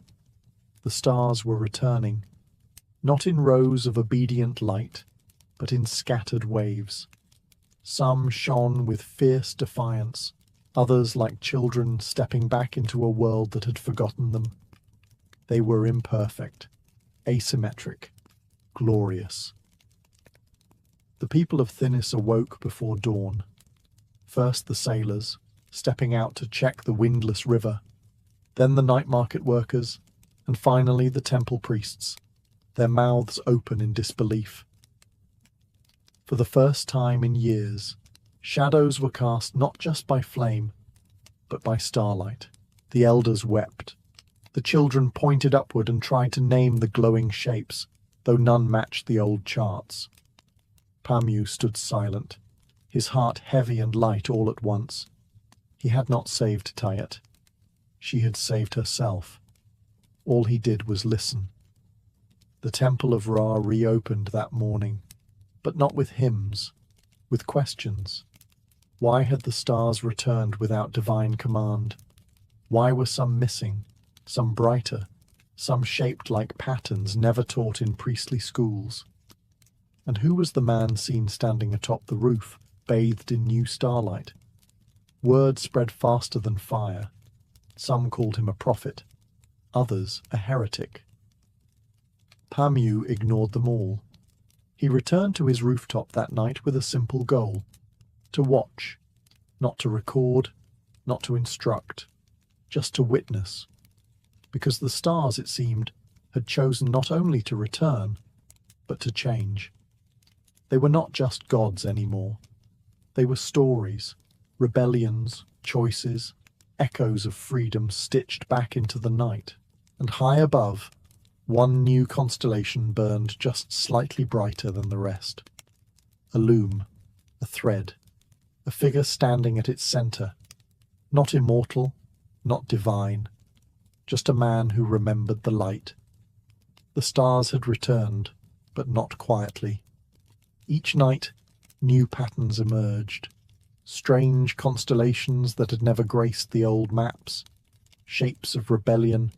The stars were returning, not in rows of obedient light, but in scattered waves. Some shone with fierce defiance, others like children stepping back into a world that had forgotten them. They were imperfect, asymmetric, glorious. The people of Thinis awoke before dawn. First the sailors, stepping out to check the windless river, then the night market workers, and finally the temple priests, their mouths open in disbelief. For the first time in years, shadows were cast not just by flame, but by starlight. The elders wept. The children pointed upward and tried to name the glowing shapes, though none matched the old charts. Pamu stood silent, his heart heavy and light all at once. He had not saved Tayet. She had saved herself. All he did was listen. The temple of Ra reopened that morning, but not with hymns, with questions. Why had the stars returned without divine command? Why were some missing, some brighter, some shaped like patterns never taught in priestly schools? And who was the man seen standing atop the roof, bathed in new starlight? Word spread faster than fire. Some called him a prophet, others a heretic. Pamu ignored them all. He returned to his rooftop that night with a simple goal: to watch, not to record, not to instruct, just to witness. Because the stars, it seemed, had chosen not only to return, but to change. They were not just gods anymore. They were stories, rebellions, choices, echoes of freedom stitched back into the night. And high above, one new constellation burned just slightly brighter than the rest. A loom, a thread, a figure standing at its center. Not immortal, not divine, just a man who remembered the light. The stars had returned, but not quietly. Each night, new patterns emerged, strange constellations that had never graced the old maps, shapes of rebellion,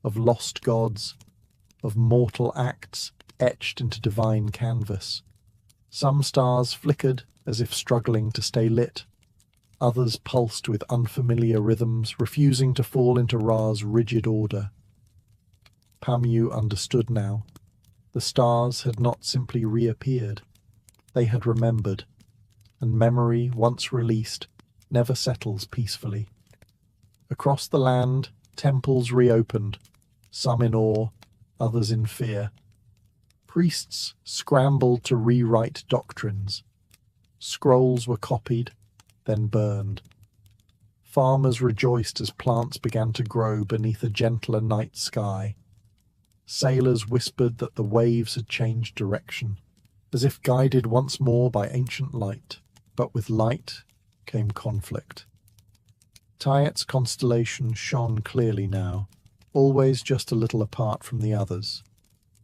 of lost gods, of mortal acts etched into divine canvas. Some stars flickered as if struggling to stay lit. Others pulsed with unfamiliar rhythms, refusing to fall into Ra's rigid order. Pamu understood now. The stars had not simply reappeared. They had remembered, and memory, once released, never settles peacefully. Across the land, temples reopened, some in awe, others in fear. Priests scrambled to rewrite doctrines. Scrolls were copied, then burned. Farmers rejoiced as plants began to grow beneath a gentler night sky. Sailors whispered that the waves had changed direction, as if guided once more by ancient light. But with light came conflict. Tayet's constellation shone clearly now, always just a little apart from the others.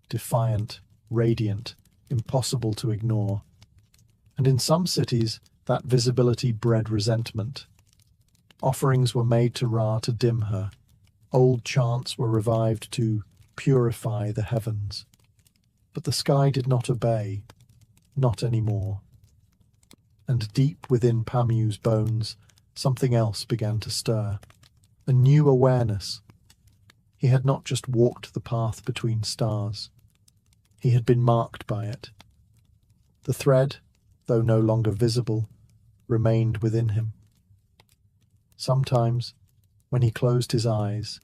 Defiant, radiant, impossible to ignore. And in some cities, that visibility bred resentment. Offerings were made to Ra to dim her. Old chants were revived to purify the heavens. But the sky did not obey, not anymore. And deep within Pamew's bones, something else began to stir. A new awareness. He had not just walked the path between stars. He had been marked by it. The thread, though no longer visible, remained within him. Sometimes, when he closed his eyes,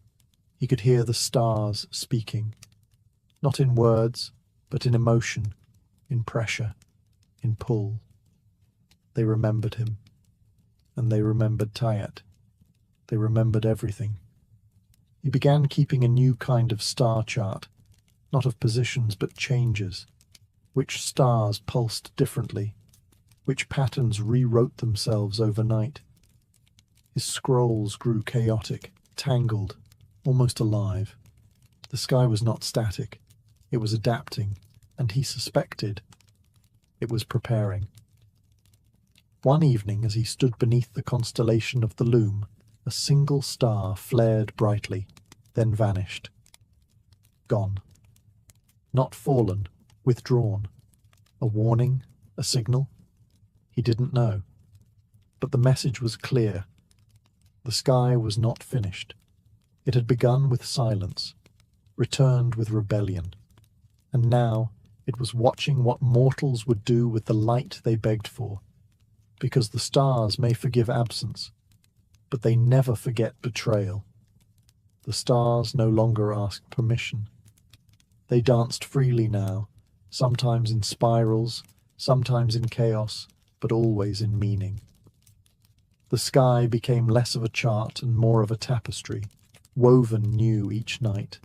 he could hear the stars speaking, not in words, but in emotion, in pressure, in pull. They remembered him, and they remembered Tayet. They remembered everything. He began keeping a new kind of star chart, not of positions but changes, which stars pulsed differently, which patterns rewrote themselves overnight. His scrolls grew chaotic, tangled, almost alive. The sky was not static. It was adapting, and he suspected it was preparing. One evening, as he stood beneath the constellation of the Loom, a single star flared brightly, then vanished. Gone. Not fallen, withdrawn. A warning, a signal? He didn't know. But the message was clear. The sky was not finished. It had begun with silence, returned with rebellion, and now it was watching what mortals would do with the light they begged for, because the stars may forgive absence, but they never forget betrayal. The stars no longer asked permission. They danced freely now, sometimes in spirals, sometimes in chaos, but always in meaning. The sky became less of a chart and more of a tapestry, woven new each night.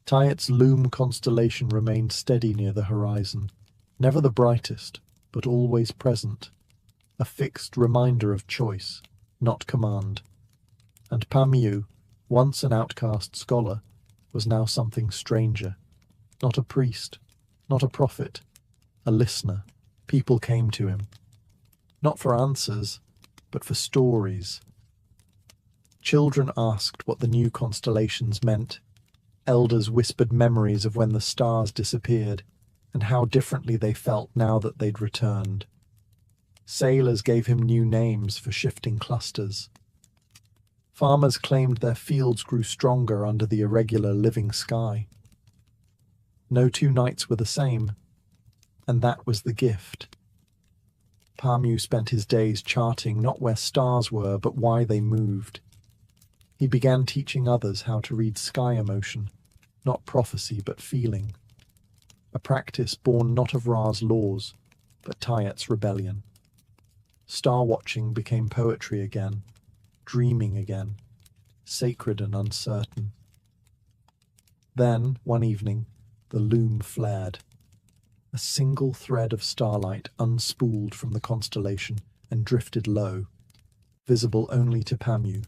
Tayet's Loom constellation remained steady near the horizon, never the brightest, but always present, a fixed reminder of choice, not command. And Pamew, once an outcast scholar, was now something stranger, not a priest, not a prophet, a listener. People came to him, not for answers, but for stories. Children asked what the new constellations meant. Elders whispered memories of when the stars disappeared, and how differently they felt now that they'd returned. Sailors gave him new names for shifting clusters. Farmers claimed their fields grew stronger under the irregular living sky. No two nights were the same, and that was the gift. Pamew spent his days charting not where stars were, but why they moved. He began teaching others how to read sky emotion, not prophecy but feeling. A practice born not of Ra's laws, but Tayet's rebellion. Star watching became poetry again, dreaming again, sacred and uncertain. Then, one evening, the Loom flared. A single thread of starlight unspooled from the constellation and drifted low, visible only to Pamew.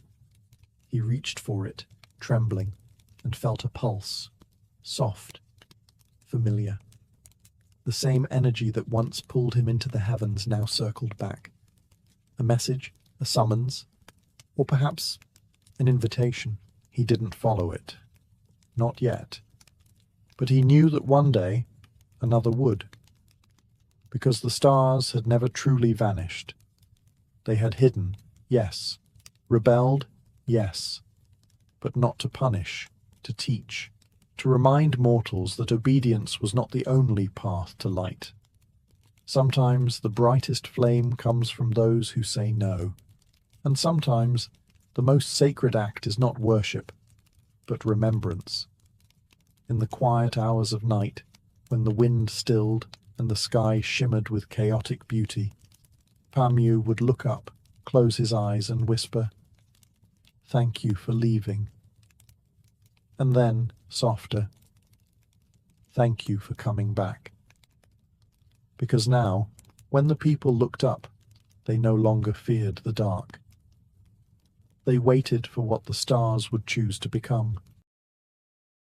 He reached for it, trembling, and felt a pulse, soft, familiar. The same energy that once pulled him into the heavens now circled back. A message, a summons, or perhaps an invitation. He didn't follow it. Not yet. But he knew that one day another would. Because the stars had never truly vanished. They had hidden, yes. Rebelled, yes. But not to punish, to teach, to remind mortals that obedience was not the only path to light. Sometimes the brightest flame comes from those who say no, and sometimes the most sacred act is not worship, but remembrance. In the quiet hours of night, when the wind stilled and the sky shimmered with chaotic beauty, Pamew would look up, close his eyes and whisper, "Thank you for leaving." And then, softer, "Thank you for coming back." Because now, when the people looked up, they no longer feared the dark. They waited for what the stars would choose to become.